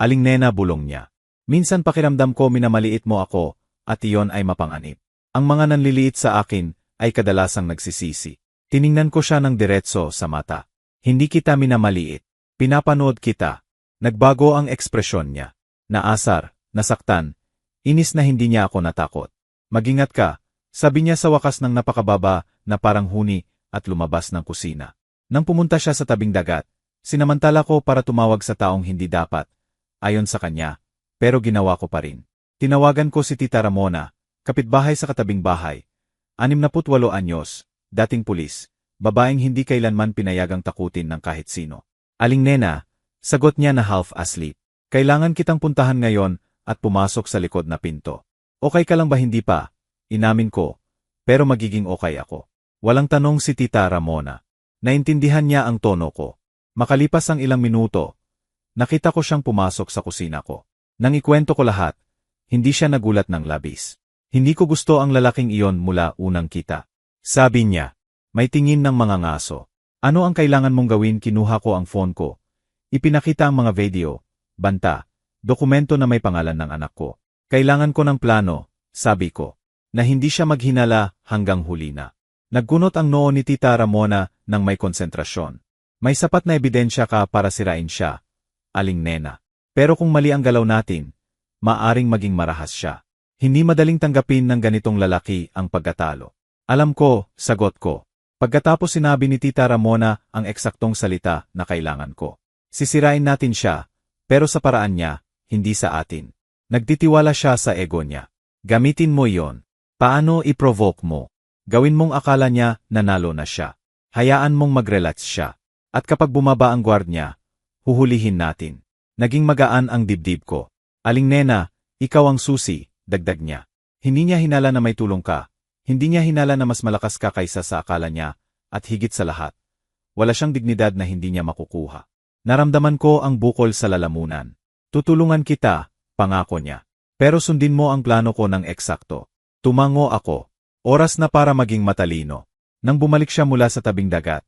aling nena bulong niya. Minsan pakiramdam ko minamaliit mo ako, at iyon ay mapanganib. Ang mga nanliliit sa akin ay kadalasang nagsisisi. Tiningnan ko siya ng diretso sa mata. Hindi kita minamaliit. Pinapanood kita. Nagbago ang ekspresyon niya. Naasar, nasaktan, inis na hindi niya ako natakot. Mag-ingat ka, sabi niya sa wakas ng napakababa na parang huni at lumabas ng kusina. Nang pumunta siya sa tabing dagat, sinamantala ko para tumawag sa taong hindi dapat, ayon sa kanya. Pero ginawa ko pa rin. Tinawagan ko si Tita Ramona, kapitbahay sa katabing bahay. 68 anyos, dating pulis, babaeng hindi kailanman pinayagang takutin ng kahit sino. Aling nena, sagot niya na half asleep. Kailangan kitang puntahan ngayon at pumasok sa likod na pinto. Okay ka lang ba hindi pa? Inamin ko, pero magiging okay ako. Walang tanong si Tita Ramona. Naintindihan niya ang tono ko. Makalipas ang ilang minuto, nakita ko siyang pumasok sa kusina ko. Nang ikwento ko lahat, hindi siya nagulat ng labis. Hindi ko gusto ang lalaking iyon mula unang kita. Sabi niya, may tingin ng mga ngaso. Ano ang kailangan mong gawin? Kinuha ko ang phone ko. Ipinakita ang mga video, banta, dokumento na may pangalan ng anak ko. Kailangan ko ng plano, sabi ko, na hindi siya maghinala hanggang huli na. Nagkunot ang noo ni Tita Ramona ng may konsentrasyon. May sapat na ebidensya ka para sirain siya, aling nena. Pero kung mali ang galaw natin, maaring maging marahas siya. Hindi madaling tanggapin ng ganitong lalaki ang pagkatalo. Alam ko, sagot ko. Pagkatapos sinabi ni Tita Ramona ang eksaktong salita na kailangan ko. Sisirain natin siya, pero sa paraan niya, hindi sa atin. Nagtitiwala siya sa ego niya. Gamitin mo iyon. Paano i-provoke mo? Gawin mong akala niya nanalo na siya. Hayaan mong mag-relax siya. At kapag bumaba ang guard niya, huhulihin natin. Naging magaan ang dibdib ko. Aling nena, ikaw ang susi, dagdag niya. Hindi niya hinala na may tulong ka. Hindi niya hinala na mas malakas ka kaysa sa akala niya, at higit sa lahat. Wala siyang dignidad na hindi niya makukuha. Naramdaman ko ang bukol sa lalamunan. Tutulungan kita, pangako niya. Pero sundin mo ang plano ko ng eksakto. Tumango ako. Oras na para maging matalino. Nang bumalik siya mula sa tabing dagat,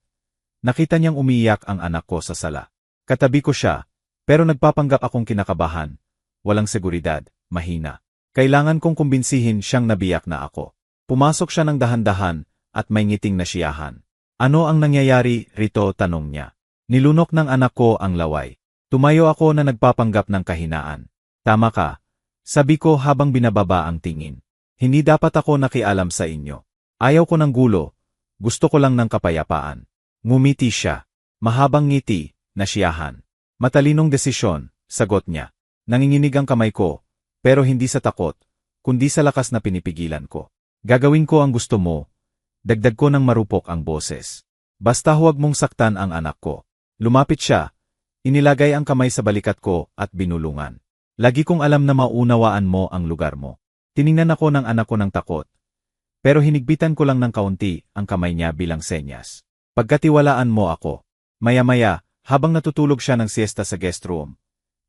nakita niyang umiiyak ang anak ko sa sala. Katabi ko siya. Pero nagpapanggap akong kinakabahan. Walang seguridad, mahina. Kailangan kong kumbinsihin siyang nabiyak na ako. Pumasok siya ng dahan-dahan at may ngiting nasiyahan. Ano ang nangyayari rito? Tanong niya. Nilunok ng anak ko ang laway. Tumayo ako na nagpapanggap ng kahinaan. Tama ka, sabi ko habang binababa ang tingin. Hindi dapat ako nakialam sa inyo. Ayaw ko ng gulo. Gusto ko lang ng kapayapaan. Ngumiti siya. Mahabang ngiti, nasiyahan. Matalinong desisyon, sagot niya. Nanginginig ang kamay ko, pero hindi sa takot, kundi sa lakas na pinipigilan ko. Gagawin ko ang gusto mo. Dagdag ko ng marupok ang boses. Basta huwag mong saktan ang anak ko. Lumapit siya. Inilagay ang kamay sa balikat ko at binulungan. Lagi kong alam na maunawaan mo ang lugar mo. Tiningnan ako ng anak ko ng takot. Pero hinigpitan ko lang ng kaunti ang kamay niya bilang senyas. Pagkatiwalaan mo ako. Maya-maya, habang natutulog siya ng siesta sa guest room,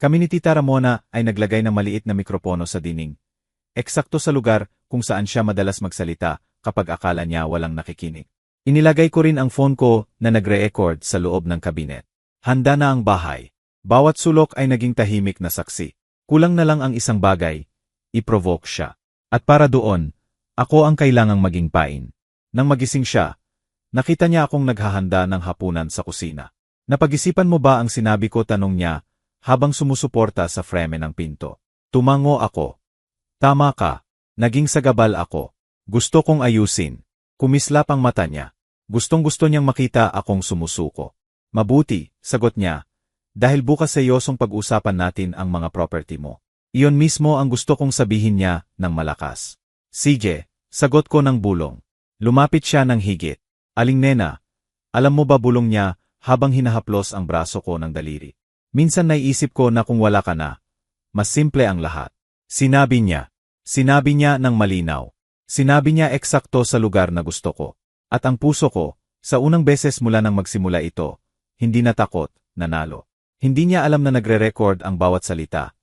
kami ni Tita Ramona ay naglagay ng maliit na mikropono sa dingding. Eksakto sa lugar kung saan siya madalas magsalita kapag akala niya walang nakikinig. Inilagay ko rin ang phone ko na nagre-record sa loob ng kabinet. Handa na ang bahay. Bawat sulok ay naging tahimik na saksi. Kulang na lang ang isang bagay. I-provoke siya. At para doon, ako ang kailangang maging pain. Nang magising siya, nakita niya akong naghahanda ng hapunan sa kusina. Napag-isipan mo ba ang sinabi ko? Tanong niya, habang sumusuporta sa frame ng pinto. Tumango ako. Tama ka. Naging sagabal ako. Gusto kong ayusin. Kumislap ang mata niya. Gustong-gusto niyang makita akong sumusuko. Mabuti, sagot niya. Dahil bukas seryosong pag-usapan natin ang mga property mo. Iyon mismo ang gusto kong sabihin niya ng malakas. Sige, sagot ko ng bulong. Lumapit siya ng higit. Aling nena, alam mo ba bulong niya habang hinahaplos ang braso ko ng daliri. Minsan naiisip ko na kung wala ka na, mas simple ang lahat. Sinabi niya ng malinaw. Sinabi niya eksakto sa lugar na gusto ko. At ang puso ko, sa unang beses mula nang magsimula ito, hindi natakot, nanalo. Hindi niya alam na nagre-record ang bawat salita.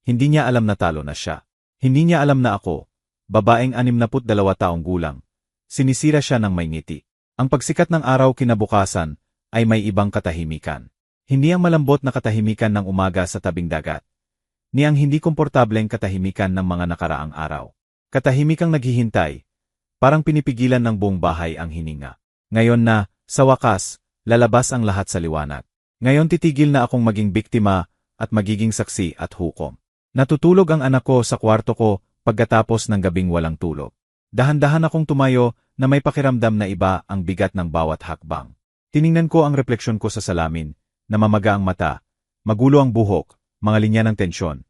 Hindi niya alam na talo na siya. Hindi niya alam na ako, babaeng 62 taong gulang. Sinisira siya ng may ngiti. Ang pagsikat ng araw kinabukasan ay may ibang katahimikan. Hindi ang malambot na katahimikan ng umaga sa tabing dagat. Ni ang hindi komportableng katahimikan ng mga nakaraang araw. Katahimikang naghihintay. Parang pinipigilan ng buong bahay ang hininga. Ngayon na, sa wakas, lalabas ang lahat sa liwanag. Ngayon titigil na akong maging biktima at magiging saksi at hukom. Natutulog ang anak ko sa kwarto ko pagkatapos ng gabing walang tulog. Dahan-dahan akong tumayo na may pakiramdam na iba ang bigat ng bawat hakbang. Tiningnan ko ang refleksyon ko sa salamin, namamaga ang mata, magulo ang buhok, mga linya ng tensyon.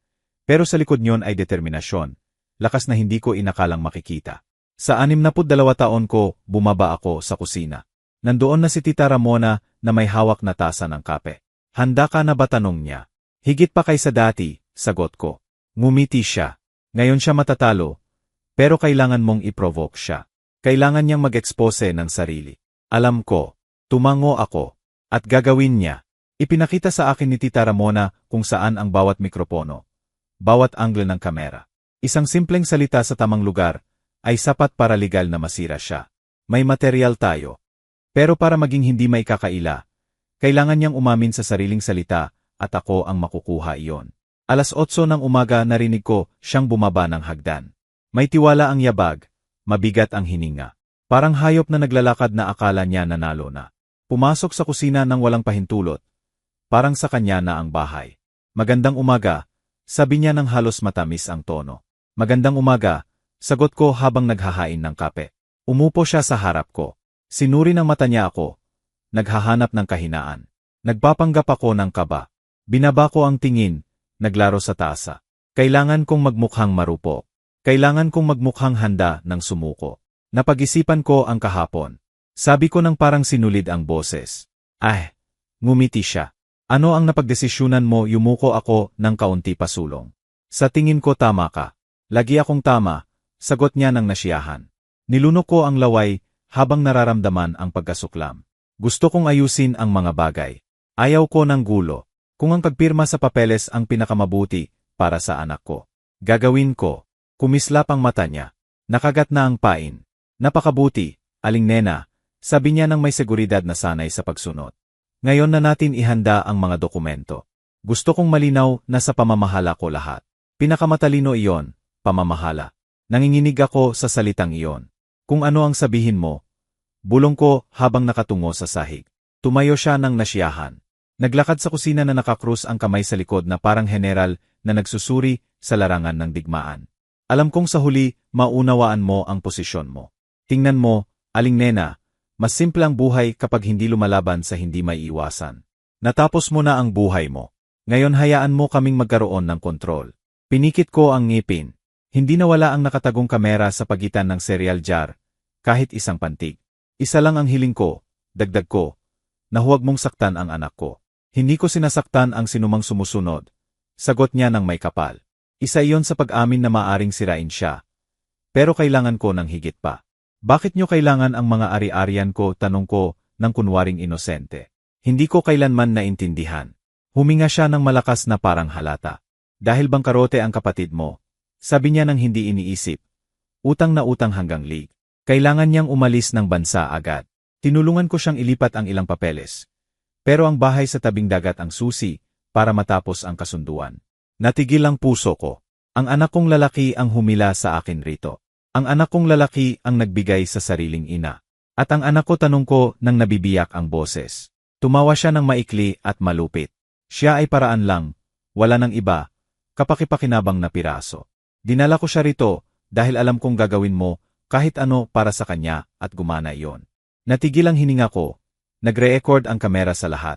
Pero sa likod niyon ay determinasyon, lakas na hindi ko inakalang makikita. Sa 62 taon ko, bumaba ako sa kusina. Nandoon na si Tita Ramona na may hawak na tasa ng kape. Handa ka na ba tanong niya? Higit pa kaysa dati, sagot ko. Ngumiti siya. Ngayon siya matatalo, pero kailangan mong i-provoke siya. Kailangan niyang mag-expose ng sarili. Alam ko, tumango ako, at gagawin niya. Ipinakita sa akin ni Tita Ramona kung saan ang bawat mikropono, bawat angle ng kamera. Isang simpleng salita sa tamang lugar ay sapat para legal na masira siya. May material tayo. Pero para maging hindi maikakaila, kailangan niyang umamin sa sariling salita at ako ang makukuha iyon. 8:00 ng umaga narinig ko siyang bumaba ng hagdan. May tiwala ang yabag, mabigat ang hininga. Parang hayop na naglalakad na akala niya nanalo na. Pumasok sa kusina ng walang pahintulot. Parang sa kanya na ang bahay. Magandang umaga, sabi niya ng halos matamis ang tono. Magandang umaga, sagot ko habang naghahain ng kape. Umupo siya sa harap ko. Sinuri ng mata niya ako. Naghahanap ng kahinaan. Nagpapanggap ako ng kaba. Binaba ko ang tingin, naglaro sa tasa. Kailangan kong magmukhang marupok. Kailangan kong magmukhang handa ng sumuko. Napag-isipan ko ang kahapon. Sabi ko nang parang sinulid ang boses. Ngumiti siya. Ano ang napagdesisyunan mo? Yumuko ako ng kaunti pasulong. Sa tingin ko tama ka. Lagi akong tama, sagot niya ng nasiyahan. Nilunok ko ang laway habang nararamdaman ang pagkasuklam. Gusto kong ayusin ang mga bagay. Ayaw ko ng gulo. Kung ang pagpirma sa papeles ang pinakamabuti para sa anak ko, gagawin ko. Kumislap ang mata niya. Nakagat na ang pain. Napakabuti, aling nena, sabi niya ng may seguridad na sanay sa pagsunod. Ngayon na natin ihanda ang mga dokumento. Gusto kong malinaw na sa pamamahala ko lahat. Pinakamatalino iyon, pamamahala. Nanginginig ako sa salitang iyon. Kung ano ang sabihin mo, bulong ko habang nakatungo sa sahig. Tumayo siya ng nasiyahan. Naglakad sa kusina na nakakrus ang kamay sa likod na parang general na nagsusuri sa larangan ng digmaan. Alam kong sa huli, maunawaan mo ang posisyon mo. Tingnan mo, aling nena, mas simple ang buhay kapag hindi lumalaban sa hindi may iwasan. Natapos mo na ang buhay mo. Ngayon hayaan mo kaming magkaroon ng kontrol. Pinikit ko ang ngipin. Hindi nawala ang nakatagong kamera sa pagitan ng cereal jar, kahit isang pantig. Isa lang ang hiling ko, dagdag ko, na huwag mong saktan ang anak ko. Hindi ko sinasaktan ang sinumang sumusunod. Sagot niya ng may kapal. Isa iyon sa pag-amin na maaring sirain siya. Pero kailangan ko ng higit pa. Bakit niyo kailangan ang mga ari-arian ko? Tanong ko ng kunwaring inosente. Hindi ko kailanman naintindihan. Huminga siya ng malakas na parang halata. Dahil bangkarote ang kapatid mo. Sabi niya nang hindi iniisip. Utang na utang hanggang lig. Kailangan niyang umalis ng bansa agad. Tinulungan ko siyang ilipat ang ilang papeles. Pero ang bahay sa tabing dagat ang susi para matapos ang kasunduan. Natigil ang puso ko. Ang anak kong lalaki ang humila sa akin rito. Ang anak kong lalaki ang nagbigay sa sariling ina. At ang anak ko tanong ko nang nabibiyak ang boses. Tumawa siya ng maikli at malupit. Siya ay paraan lang, wala nang iba, kapakipakinabang na piraso. Dinala ko siya rito, dahil alam kong gagawin mo kahit ano para sa kanya at gumana iyon. Natigil ang hininga ko, nagre-record ang kamera sa lahat.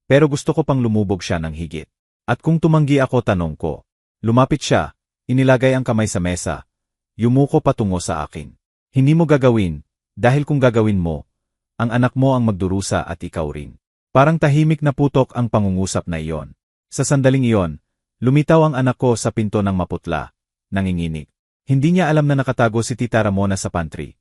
Pero gusto ko pang lumubog siya ng higit. At kung tumanggi ako tanong ko, lumapit siya, inilagay ang kamay sa mesa, yumuko patungo sa akin. Hindi mo gagawin, dahil kung gagawin mo, ang anak mo ang magdurusa at ikaw rin. Parang tahimik na putok ang pangungusap na iyon. Sa sandaling iyon, lumitaw ang anak ko sa pinto ng maputla, nanginginig. Hindi niya alam na nakatago si Tita Ramona sa pantry.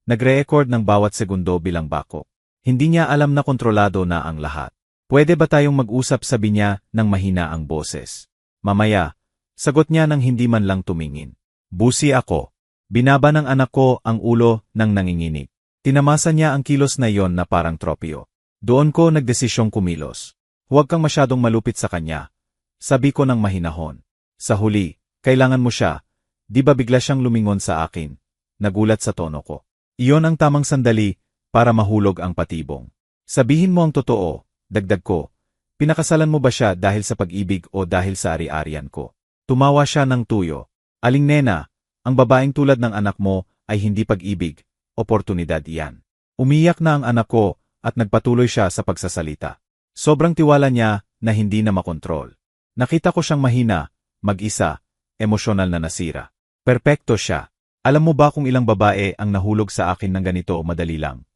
Nagre-record ng bawat segundo bilang bako. Hindi niya alam na kontrolado na ang lahat. Pwede ba tayong mag-usap, sabi niya nang mahina ang boses. Mamaya, sagot niya nang hindi man lang tumingin. Busi ako. Binaba ng anak ko ang ulo nang nanginginig. Tinamasa niya ang kilos na iyon na parang tropyo. Doon ko nagdesisyong kumilos. Huwag kang masyadong malupit sa kanya. Sabi ko nang mahinahon. Sa huli, kailangan mo siya. Di ba bigla siyang lumingon sa akin? Nagulat sa tono ko. Iyon ang tamang sandali para mahulog ang patibong. Sabihin mo ang totoo. Dagdag ko, pinakasalan mo ba siya dahil sa pag-ibig o dahil sa ari-arian ko? Tumawa siya ng tuyo. Aling nena, ang babaeng tulad ng anak mo ay hindi pag-ibig, oportunidad iyan. Umiyak na ang anak ko at nagpatuloy siya sa pagsasalita. Sobrang tiwala niya na hindi na makontrol. Nakita ko siyang mahina, mag-isa, emosyonal na nasira. Perpekto siya. Alam mo ba kung ilang babae ang nahulog sa akin ng ganito o madali lang?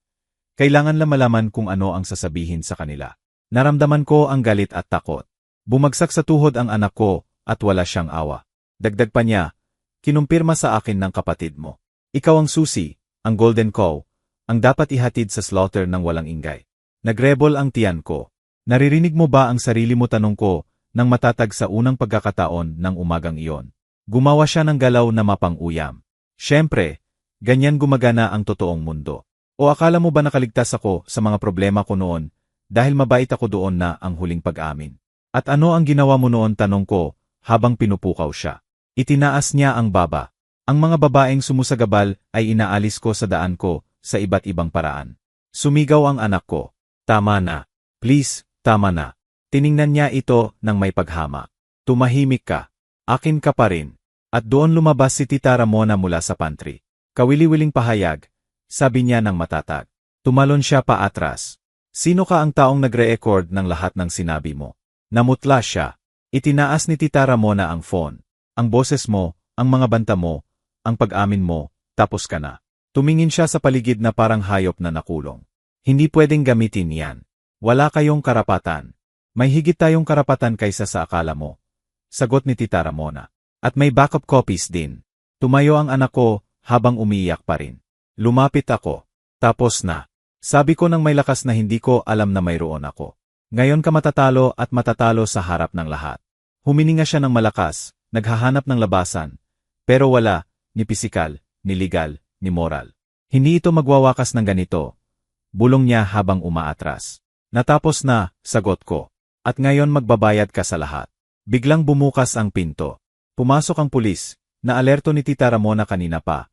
Kailangan lang malaman kung ano ang sasabihin sa kanila. Naramdaman ko ang galit at takot. Bumagsak sa tuhod ang anak ko at wala siyang awa. Dagdag pa niya, kinumpirma sa akin ng kapatid mo. Ikaw ang susi, ang golden cow, ang dapat ihatid sa slaughter ng walang ingay. Nagrebol ang tiyan ko. Naririnig mo ba ang sarili mo, tanong ko, nang matatag sa unang pagkakataon ng umagang iyon. Gumawa siya ng galaw na mapang-uyam. Siyempre, ganyan gumagana ang totoong mundo. O akala mo ba nakaligtas ako sa mga problema ko noon? Dahil mabait ako doon na ang huling pag-amin. At ano ang ginawa mo noon, tanong ko, habang pinupukaw siya. Itinaas niya ang baba. Ang mga babaeng sumusagabal ay inaalis ko sa daan ko sa iba't ibang paraan. Sumigaw ang anak ko. Tama na. Please, tama na. Tiningnan niya ito ng may paghama. Tumahimik ka. Akin ka pa rin. At doon lumabas si Tita Ramona mula sa pantry. Kawili-wiling pahayag, sabi niya ng matatag. Tumalon siya pa atras. Sino ka ang taong nagre-record ng lahat ng sinabi mo? Namutla siya. Itinaas ni Tita Ramona ang phone. Ang boses mo, ang mga banta mo, ang pag-amin mo, tapos ka na. Tumingin siya sa paligid na parang hayop na nakulong. Hindi pwedeng gamitin yan. Wala kayong karapatan. May higit tayong karapatan kaysa sa akala mo. Sagot ni Tita Ramona. At may backup copies din. Tumayo ang anak ko habang umiiyak pa rin. Lumapit ako. Tapos na. Sabi ko nang may lakas na hindi ko alam na mayroon ako. Ngayon ka matatalo at matatalo sa harap ng lahat. Humininga siya ng malakas, naghahanap ng labasan. Pero wala, ni pisikal, ni legal, ni moral. Hindi ito magwawakas ng ganito. Bulong niya habang umaatras. Natapos na, sagot ko. At ngayon magbabayad ka sa lahat. Biglang bumukas ang pinto. Pumasok ang pulis, na alerto ni Tita Ramona kanina pa.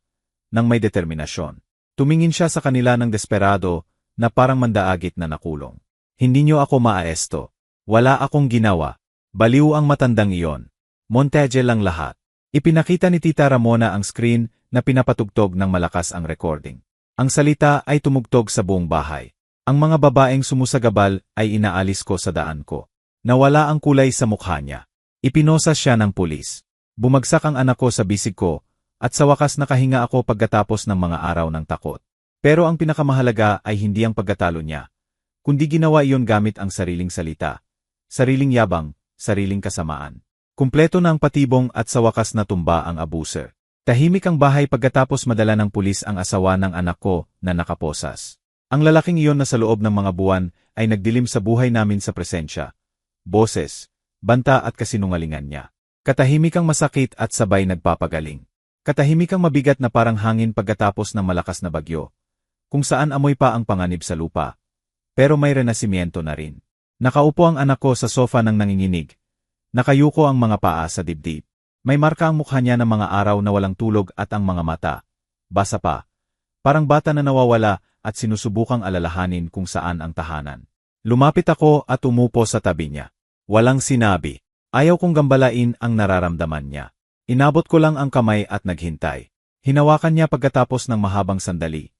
Nang may determinasyon. Tumingin siya sa kanila ng desperado na parang mandaagit na nakulong. Hindi niyo ako maaesto. Wala akong ginawa. Baliw ang matandang iyon. Montaje lang lahat. Ipinakita ni Tita Ramona ang screen na pinapatugtog ng malakas ang recording. Ang salita ay tumugtog sa buong bahay. Ang mga babaeng sumusagabal ay inaalis ko sa daan ko. Nawala ang kulay sa mukha niya. Ipinosas siya ng pulis. Bumagsak ang anak ko sa bisig ko. At sa wakas nakahinga ako pagkatapos ng mga araw ng takot. Pero ang pinakamahalaga ay hindi ang pagkatalo niya, kundi ginawa iyon gamit ang sariling salita, sariling yabang, sariling kasamaan. Kumpleto na ang patibong at sa wakas natumba ang abuser. Tahimik ang bahay pagkatapos madala ng pulis ang asawa ng anak ko na nakaposas. Ang lalaking iyon na sa loob ng mga buwan ay nagdilim sa buhay namin sa presensya, boses, banta at kasinungalingan niya. Katahimikang masakit at sabay nagpapagaling. Katahimikang mabigat na parang hangin pagkatapos ng malakas na bagyo, kung saan amoy pa ang panganib sa lupa. Pero may renasimiento na rin. Nakaupo ang anak ko sa sofa ng nanginginig. Nakayuko ang mga paa sa dibdib. May marka ang mukha niya ng mga araw na walang tulog at ang mga mata. Basa pa. Parang bata na nawawala at sinusubukang alalahanin kung saan ang tahanan. Lumapit ako at umupo sa tabi niya. Walang sinabi. Ayaw kong gambalain ang nararamdaman niya. Inabot ko lang ang kamay at naghintay. Hinawakan niya pagkatapos ng mahabang sandali.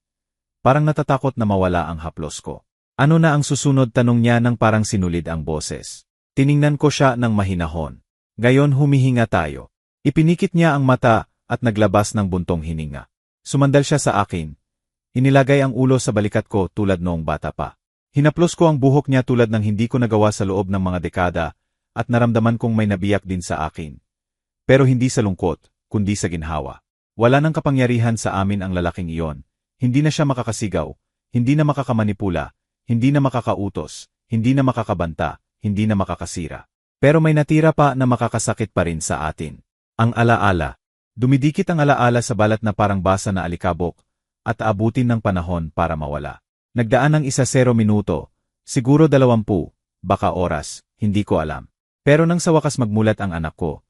Parang natatakot na mawala ang haplos ko. Ano na ang susunod, tanong niya nang parang sinulid ang boses. Tiningnan ko siya ng mahinahon. Gayon humihinga tayo. Ipinikit niya ang mata at naglabas ng buntong hininga. Sumandal siya sa akin. Inilagay ang ulo sa balikat ko tulad noong bata pa. Hinaplos ko ang buhok niya tulad ng hindi ko nagawa sa loob ng mga dekada at naramdaman kong may nabiyak din sa akin. Pero hindi sa lungkot, kundi sa ginhawa. Wala nang kapangyarihan sa amin ang lalaking iyon. Hindi na siya makakasigaw, hindi na makakamanipula, hindi na makakautos, hindi na makakabanta, hindi na makakasira. Pero may natira pa na makakasakit pa rin sa atin. Ang alaala. Dumidikit ang alaala sa balat na parang basa na alikabok at aabutin ng panahon para mawala. Nagdaan ng 10 minuto, siguro 20, baka oras, hindi ko alam. Pero nang sa wakas magmulat ang anak ko,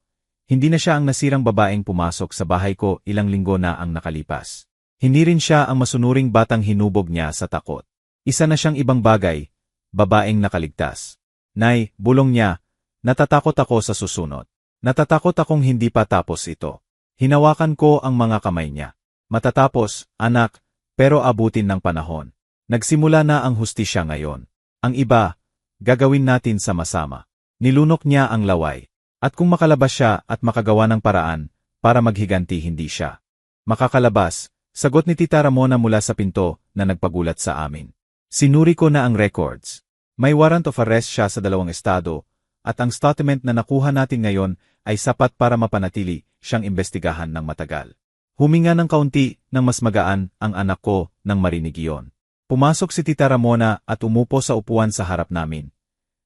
hindi na siya ang nasirang babaeng pumasok sa bahay ko ilang linggo na ang nakalipas. Hindi rin siya ang masunuring batang hinubog niya sa takot. Isa na siyang ibang bagay, babaeng nakaligtas. Nay, bulong niya, natatakot ako sa susunod. Natatakot akong hindi pa tapos ito. Hinawakan ko ang mga kamay niya. Matatapos, anak, pero abutin ng panahon. Nagsimula na ang hustisya ngayon. Ang iba, gagawin natin sama-sama. Nilunok niya ang laway. At kung makalabas siya at makagawa ng paraan, para maghiganti hindi siya makakalabas, sagot ni Tita Ramona mula sa pinto na nagpagulat sa amin. Sinuri ko na ang records. May warrant of arrest siya sa 2 estado, at ang statement na nakuha natin ngayon ay sapat para mapanatili siyang imbestigahan ng matagal. Huminga ng kaunti nang mas magaan ang anak ko nang marinig iyon. Pumasok si Tita Ramona at umupo sa upuan sa harap namin.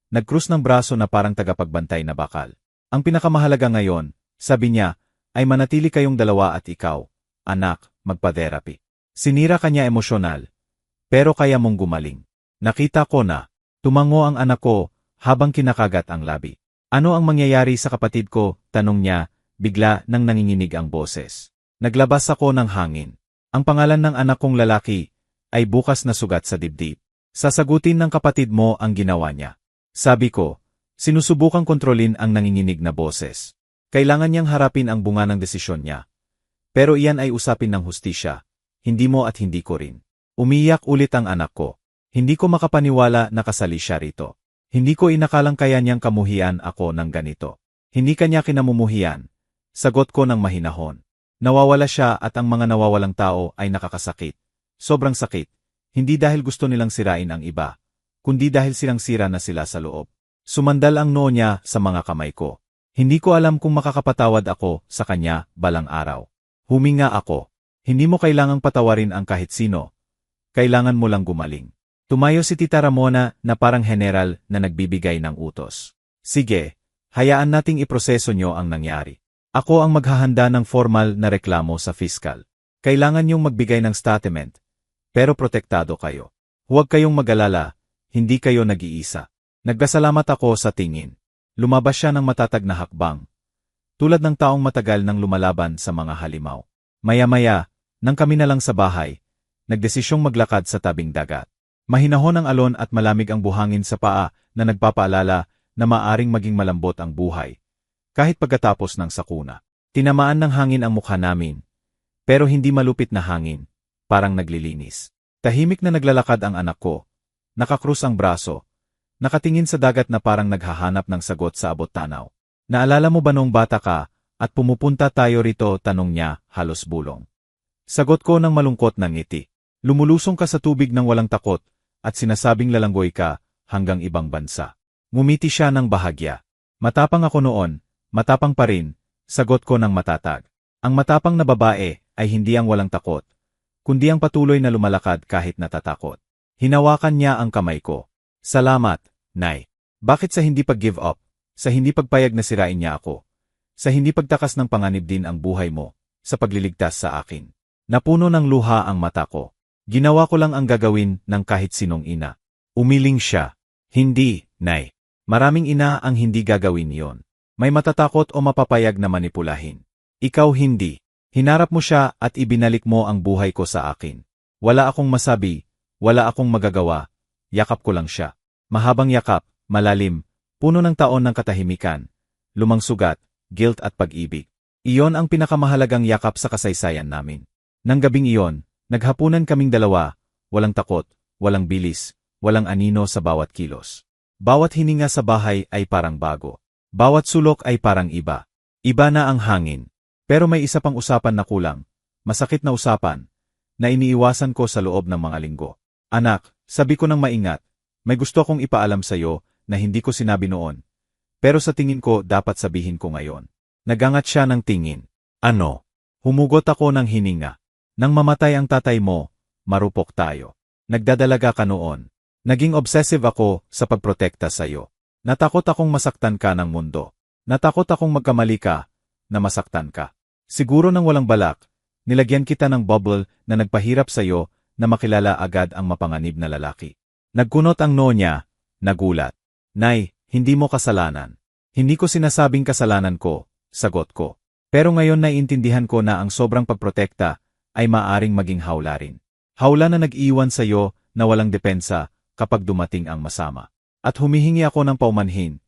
Nagkrus ng braso na parang tagapagbantay na bakal. Ang pinakamahalaga ngayon, sabi niya, ay manatili kayong dalawa at ikaw, anak, magpa-therapy. Sinira kanya emosyonal. Pero kaya mong gumaling. Nakita ko na, tumango ang anak ko habang kinakagat ang labi. Ano ang mangyayari sa kapatid ko? Tanong niya, bigla nang nanginginig ang boses. Naglabas ako ng hangin. Ang pangalan ng anak kong lalaki ay bukas na sugat sa dibdib. Sasagutin ng kapatid mo ang ginawa niya. Sabi ko, sinusubukang kontrolin ang nanginginig na boses. Kailangan niyang harapin ang bunga ng desisyon niya. Pero iyan ay usapin ng hustisya. Hindi mo at hindi ko rin. Umiyak ulit ang anak ko. Hindi ko makapaniwala na kasali siya rito. Hindi ko inakalang kaya niyang kamuhian ako ng ganito. Hindi kanya kinamumuhian. Sagot ko ng mahinahon. Nawawala siya at ang mga nawawalang tao ay nakakasakit. Sobrang sakit. Hindi dahil gusto nilang sirain ang iba, kundi dahil silang sira na sila sa loob. Sumandal ang noo niya sa mga kamay ko. Hindi ko alam kung makakapatawad ako sa kanya balang araw. Huminga ako. Hindi mo kailangang patawarin ang kahit sino. Kailangan mo lang gumaling. Tumayo si Tita Ramona na parang general na nagbibigay ng utos. Sige, hayaan nating iproseso nyo ang nangyari. Ako ang maghahanda ng formal na reklamo sa fiskal. Kailangan niyong magbigay ng statement. Pero protektado kayo. Huwag kayong mag-alala, hindi kayo nag-iisa. Nagpasalamat ako sa tingin. Lumabas siya ng matatag na hakbang. Tulad ng taong matagal nang lumalaban sa mga halimaw. Maya-maya, nang kami na lang sa bahay, nagdesisyong maglakad sa tabing dagat. Mahinahon ang alon at malamig ang buhangin sa paa na nagpapaalala na maaring maging malambot ang buhay. Kahit pagkatapos ng sakuna. Tinamaan ng hangin ang mukha namin. Pero hindi malupit na hangin. Parang naglilinis. Tahimik na naglalakad ang anak ko. Nakakrus ang braso. Nakatingin sa dagat na parang naghahanap ng sagot sa abot tanaw. Naalala mo ba noong bata ka at pumupunta tayo rito? Tanong niya, halos bulong. Sagot ko ng malungkot na ngiti. Lumulusong ka sa tubig ng walang takot at sinasabing lalanggoy ka hanggang ibang bansa. Ngumiti siya ng bahagya. Matapang ako noon, matapang pa rin, sagot ko ng matatag. Ang matapang na babae ay hindi ang walang takot, kundi ang patuloy na lumalakad kahit natatakot. Hinawakan niya ang kamay ko. Salamat, Nay. Bakit sa hindi pag-give up? Sa hindi pagpayag na sirain niya ako? Sa hindi pagtakas ng panganib din ang buhay mo? Sa pagliligtas sa akin? Napuno ng luha ang mata ko. Ginawa ko lang ang gagawin ng kahit sinong ina. Umiling siya. Hindi, Nay. Maraming ina ang hindi gagawin yon. May matatakot o mapapayag na manipulahin. Ikaw hindi. Hinarap mo siya at ibinalik mo ang buhay ko sa akin. Wala akong masabi, wala akong magagawa. Yakap ko lang siya. Mahabang yakap, malalim, puno ng taon ng katahimikan, lumang sugat, guilt at pag-ibig. Iyon ang pinakamahalagang yakap sa kasaysayan namin. Nang gabing iyon, naghapunan kaming dalawa, walang takot, walang bilis, walang anino sa bawat kilos. Bawat hininga sa bahay ay parang bago. Bawat sulok ay parang iba. Iba na ang hangin. Pero may isa pang usapan na kulang. Masakit na usapan, na iniiwasan ko sa loob ng mga linggo. Anak, sabi ko ng maingat, may gusto kong ipaalam sa'yo na hindi ko sinabi noon. Pero sa tingin ko dapat sabihin ko ngayon. Nagangat siya ng tingin. Ano? Humugot ako ng hininga. Nang mamatay ang tatay mo, marupok tayo. Nagdadalaga ka noon. Naging obsessive ako sa pagprotekta sa'yo. Natakot akong masaktan ka ng mundo. Natakot akong magkamali ka, na masaktan ka. Siguro nang walang balak, nilagyan kita ng bubble na nagpahirap sa'yo na makilala agad ang mapanganib na lalaki. Nagkunot ang noo niya, nagulat. Nay, hindi mo kasalanan. Hindi ko sinasabing kasalanan ko, sagot ko. Pero ngayon naiintindihan ko na ang sobrang pagprotekta ay maaring maging hawla rin. Hawla na nag-iwan sa'yo na walang depensa kapag dumating ang masama. At humihingi ako ng paumanhin.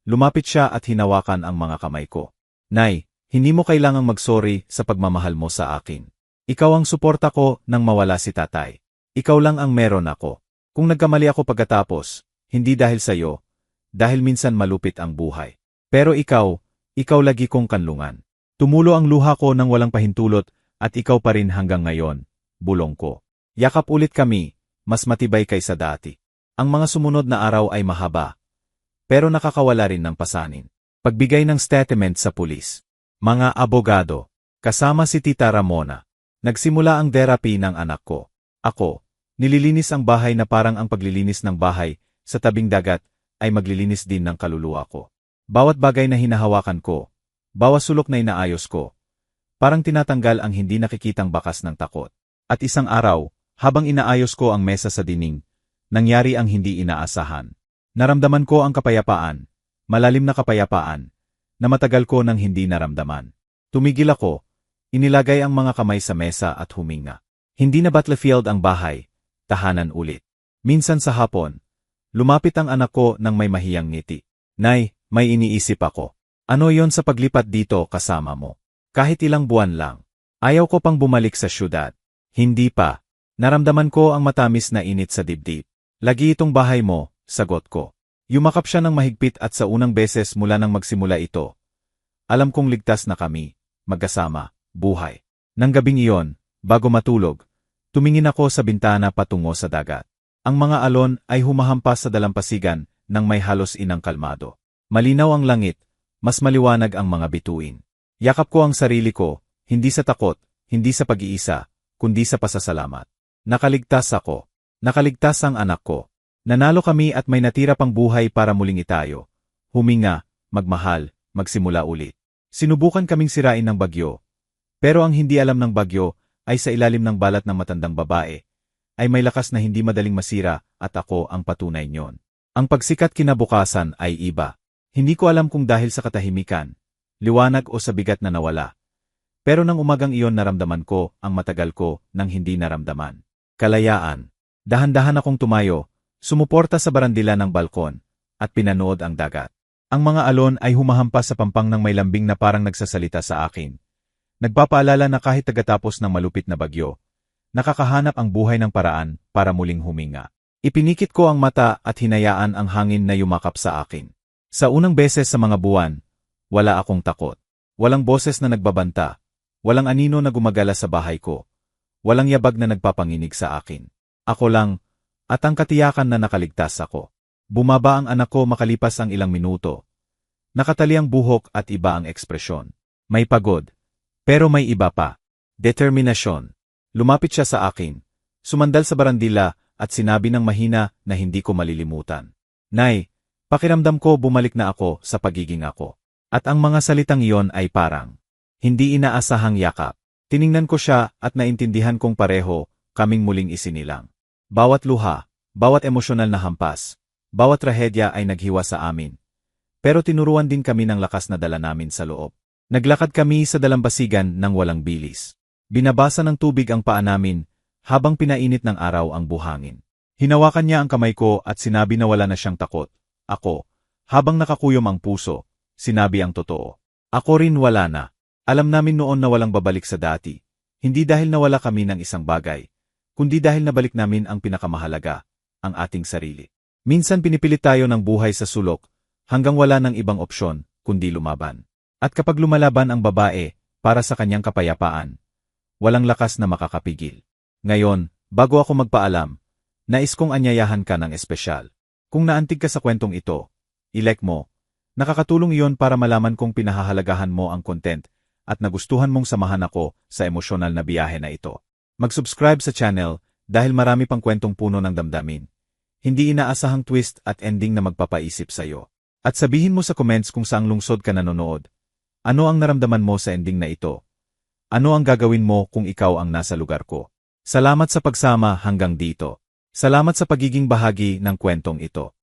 Lumapit siya at hinawakan ang mga kamay ko. Nay, hindi mo kailangang magsorry sa pagmamahal mo sa akin. Ikaw ang suporta ko nang mawala si tatay. Ikaw lang ang meron ako. Kung nagkamali ako pagkatapos, hindi dahil sa'yo, dahil minsan malupit ang buhay. Pero ikaw lagi kong kanlungan. Tumulo ang luha ko nang walang pahintulot at ikaw pa rin hanggang ngayon, bulong ko. Yakap ulit kami, mas matibay kaysa dati. Ang mga sumunod na araw ay mahaba, pero nakakawala rin ng pasanin. Pagbigay ng statement sa pulis. Mga abogado, kasama si Tita Ramona. Nagsimula ang therapy ng anak ko. Ako, nililinis ang bahay na parang ang paglilinis ng bahay sa tabing dagat ay maglilinis din ng kaluluwa ko. Bawat bagay na hinahawakan ko, bawat sulok na inaayos ko, parang tinatanggal ang hindi nakikitang bakas ng takot. At isang araw, habang inaayos ko ang mesa sa dingding, nangyari ang hindi inaasahan. Naramdaman ko ang kapayapaan, malalim na kapayapaan, na matagal ko nang hindi naramdaman. Tumigil ako, inilagay ang mga kamay sa mesa at huminga. Hindi na battlefield ang bahay, tahanan ulit. Minsan sa hapon, lumapit ang anak ko nang may mahiyang ngiti. Nay, may iniisip ako. Ano yon sa paglipat dito kasama mo? Kahit ilang buwan lang. Ayaw ko pang bumalik sa syudad. Hindi pa. Naramdaman ko ang matamis na init sa dibdib. Lagi itong bahay mo, sagot ko. Yumakap siya ng mahigpit at sa unang beses mula nang magsimula ito. Alam kong ligtas na kami, magkasama, buhay. Nang gabing iyon, bago matulog, tumingin ako sa bintana patungo sa dagat. Ang mga alon ay humahampas sa dalampasigan nang may halos inang kalmado. Malinaw ang langit, mas maliwanag ang mga bituin. Yakap ko ang sarili ko, hindi sa takot, hindi sa pag-iisa, kundi sa pasasalamat. Nakaligtas ako. Nakaligtas ang anak ko. Nanalo kami at may natira pang buhay para muling itayo. Huminga, magmahal, magsimula ulit. Sinubukan kaming sirain ng bagyo. Pero ang hindi alam ng bagyo ay sa ilalim ng balat ng matandang babae, ay may lakas na hindi madaling masira at ako ang patunay niyon. Ang pagsikat kinabukasan ay iba. Hindi ko alam kung dahil sa katahimikan, liwanag o sa bigat na nawala. Pero nang umagang iyon naramdaman ko ang matagal ko nang hindi naramdaman. Kalayaan. Dahan-dahan akong tumayo, sumuporta sa barandila ng balkon, at pinanood ang dagat. Ang mga alon ay humahampas sa pampang ng may lambing na parang nagsasalita sa akin. Nagpapaalala na kahit tagatapos ng malupit na bagyo, nakakahanap ang buhay ng paraan para muling huminga. Ipinikit ko ang mata at hinayaan ang hangin na yumakap sa akin. Sa unang beses sa mga buwan, wala akong takot. Walang boses na nagbabanta. Walang anino na gumagala sa bahay ko. Walang yabag na nagpapanginig sa akin. Ako lang, at ang katiyakan na nakaligtas ako. Bumaba ang anak ko makalipas ang ilang minuto. Nakatali ang buhok at iba ang ekspresyon. May pagod. Pero may iba pa. Determinasyon. Lumapit siya sa akin. Sumandal sa barandila at sinabi ng mahina na hindi ko malilimutan. Nay, pakiramdam ko bumalik na ako sa pagiging ako. At ang mga salitang iyon ay parang hindi inaasahang yakap. Tiningnan ko siya at naintindihan kong pareho kaming muling isinilang. Bawat luha, bawat emosyonal na hampas, bawat trahedya ay naghiwa sa amin. Pero tinuruan din kami ng lakas na dala namin sa loob. Naglakad kami sa dalampasigan ng walang bilis. Binabasa ng tubig ang paa namin habang pinainit ng araw ang buhangin. Hinawakan niya ang kamay ko at sinabi na wala na siyang takot. Ako, habang nakakuyom ang puso, sinabi ang totoo. Ako rin wala na. Alam namin noon na walang babalik sa dati. Hindi dahil nawala kami ng isang bagay, kundi dahil nabalik namin ang pinakamahalaga, ang ating sarili. Minsan pinipilit tayo ng buhay sa sulok, hanggang wala ng ibang opsyon, kundi lumaban. At kapag lumalaban ang babae, para sa kanyang kapayapaan, walang lakas na makakapigil. Ngayon, bago ako magpaalam, nais kong anyayahan ka ng espesyal. Kung naantig ka sa kwentong ito, i-like mo. Nakakatulong iyon para malaman kong pinahahalagahan mo ang content at nagustuhan mong samahan ako sa emosyonal na biyahe na ito. Mag-subscribe sa channel dahil marami pang kwentong puno ng damdamin. Hindi inaasahang twist at ending na magpapaisip sa'yo. At sabihin mo sa comments kung saang lungsod ka nanonood. Ano ang naramdaman mo sa ending na ito? Ano ang gagawin mo kung ikaw ang nasa lugar ko? Salamat sa pagsama hanggang dito. Salamat sa pagiging bahagi ng kwentong ito.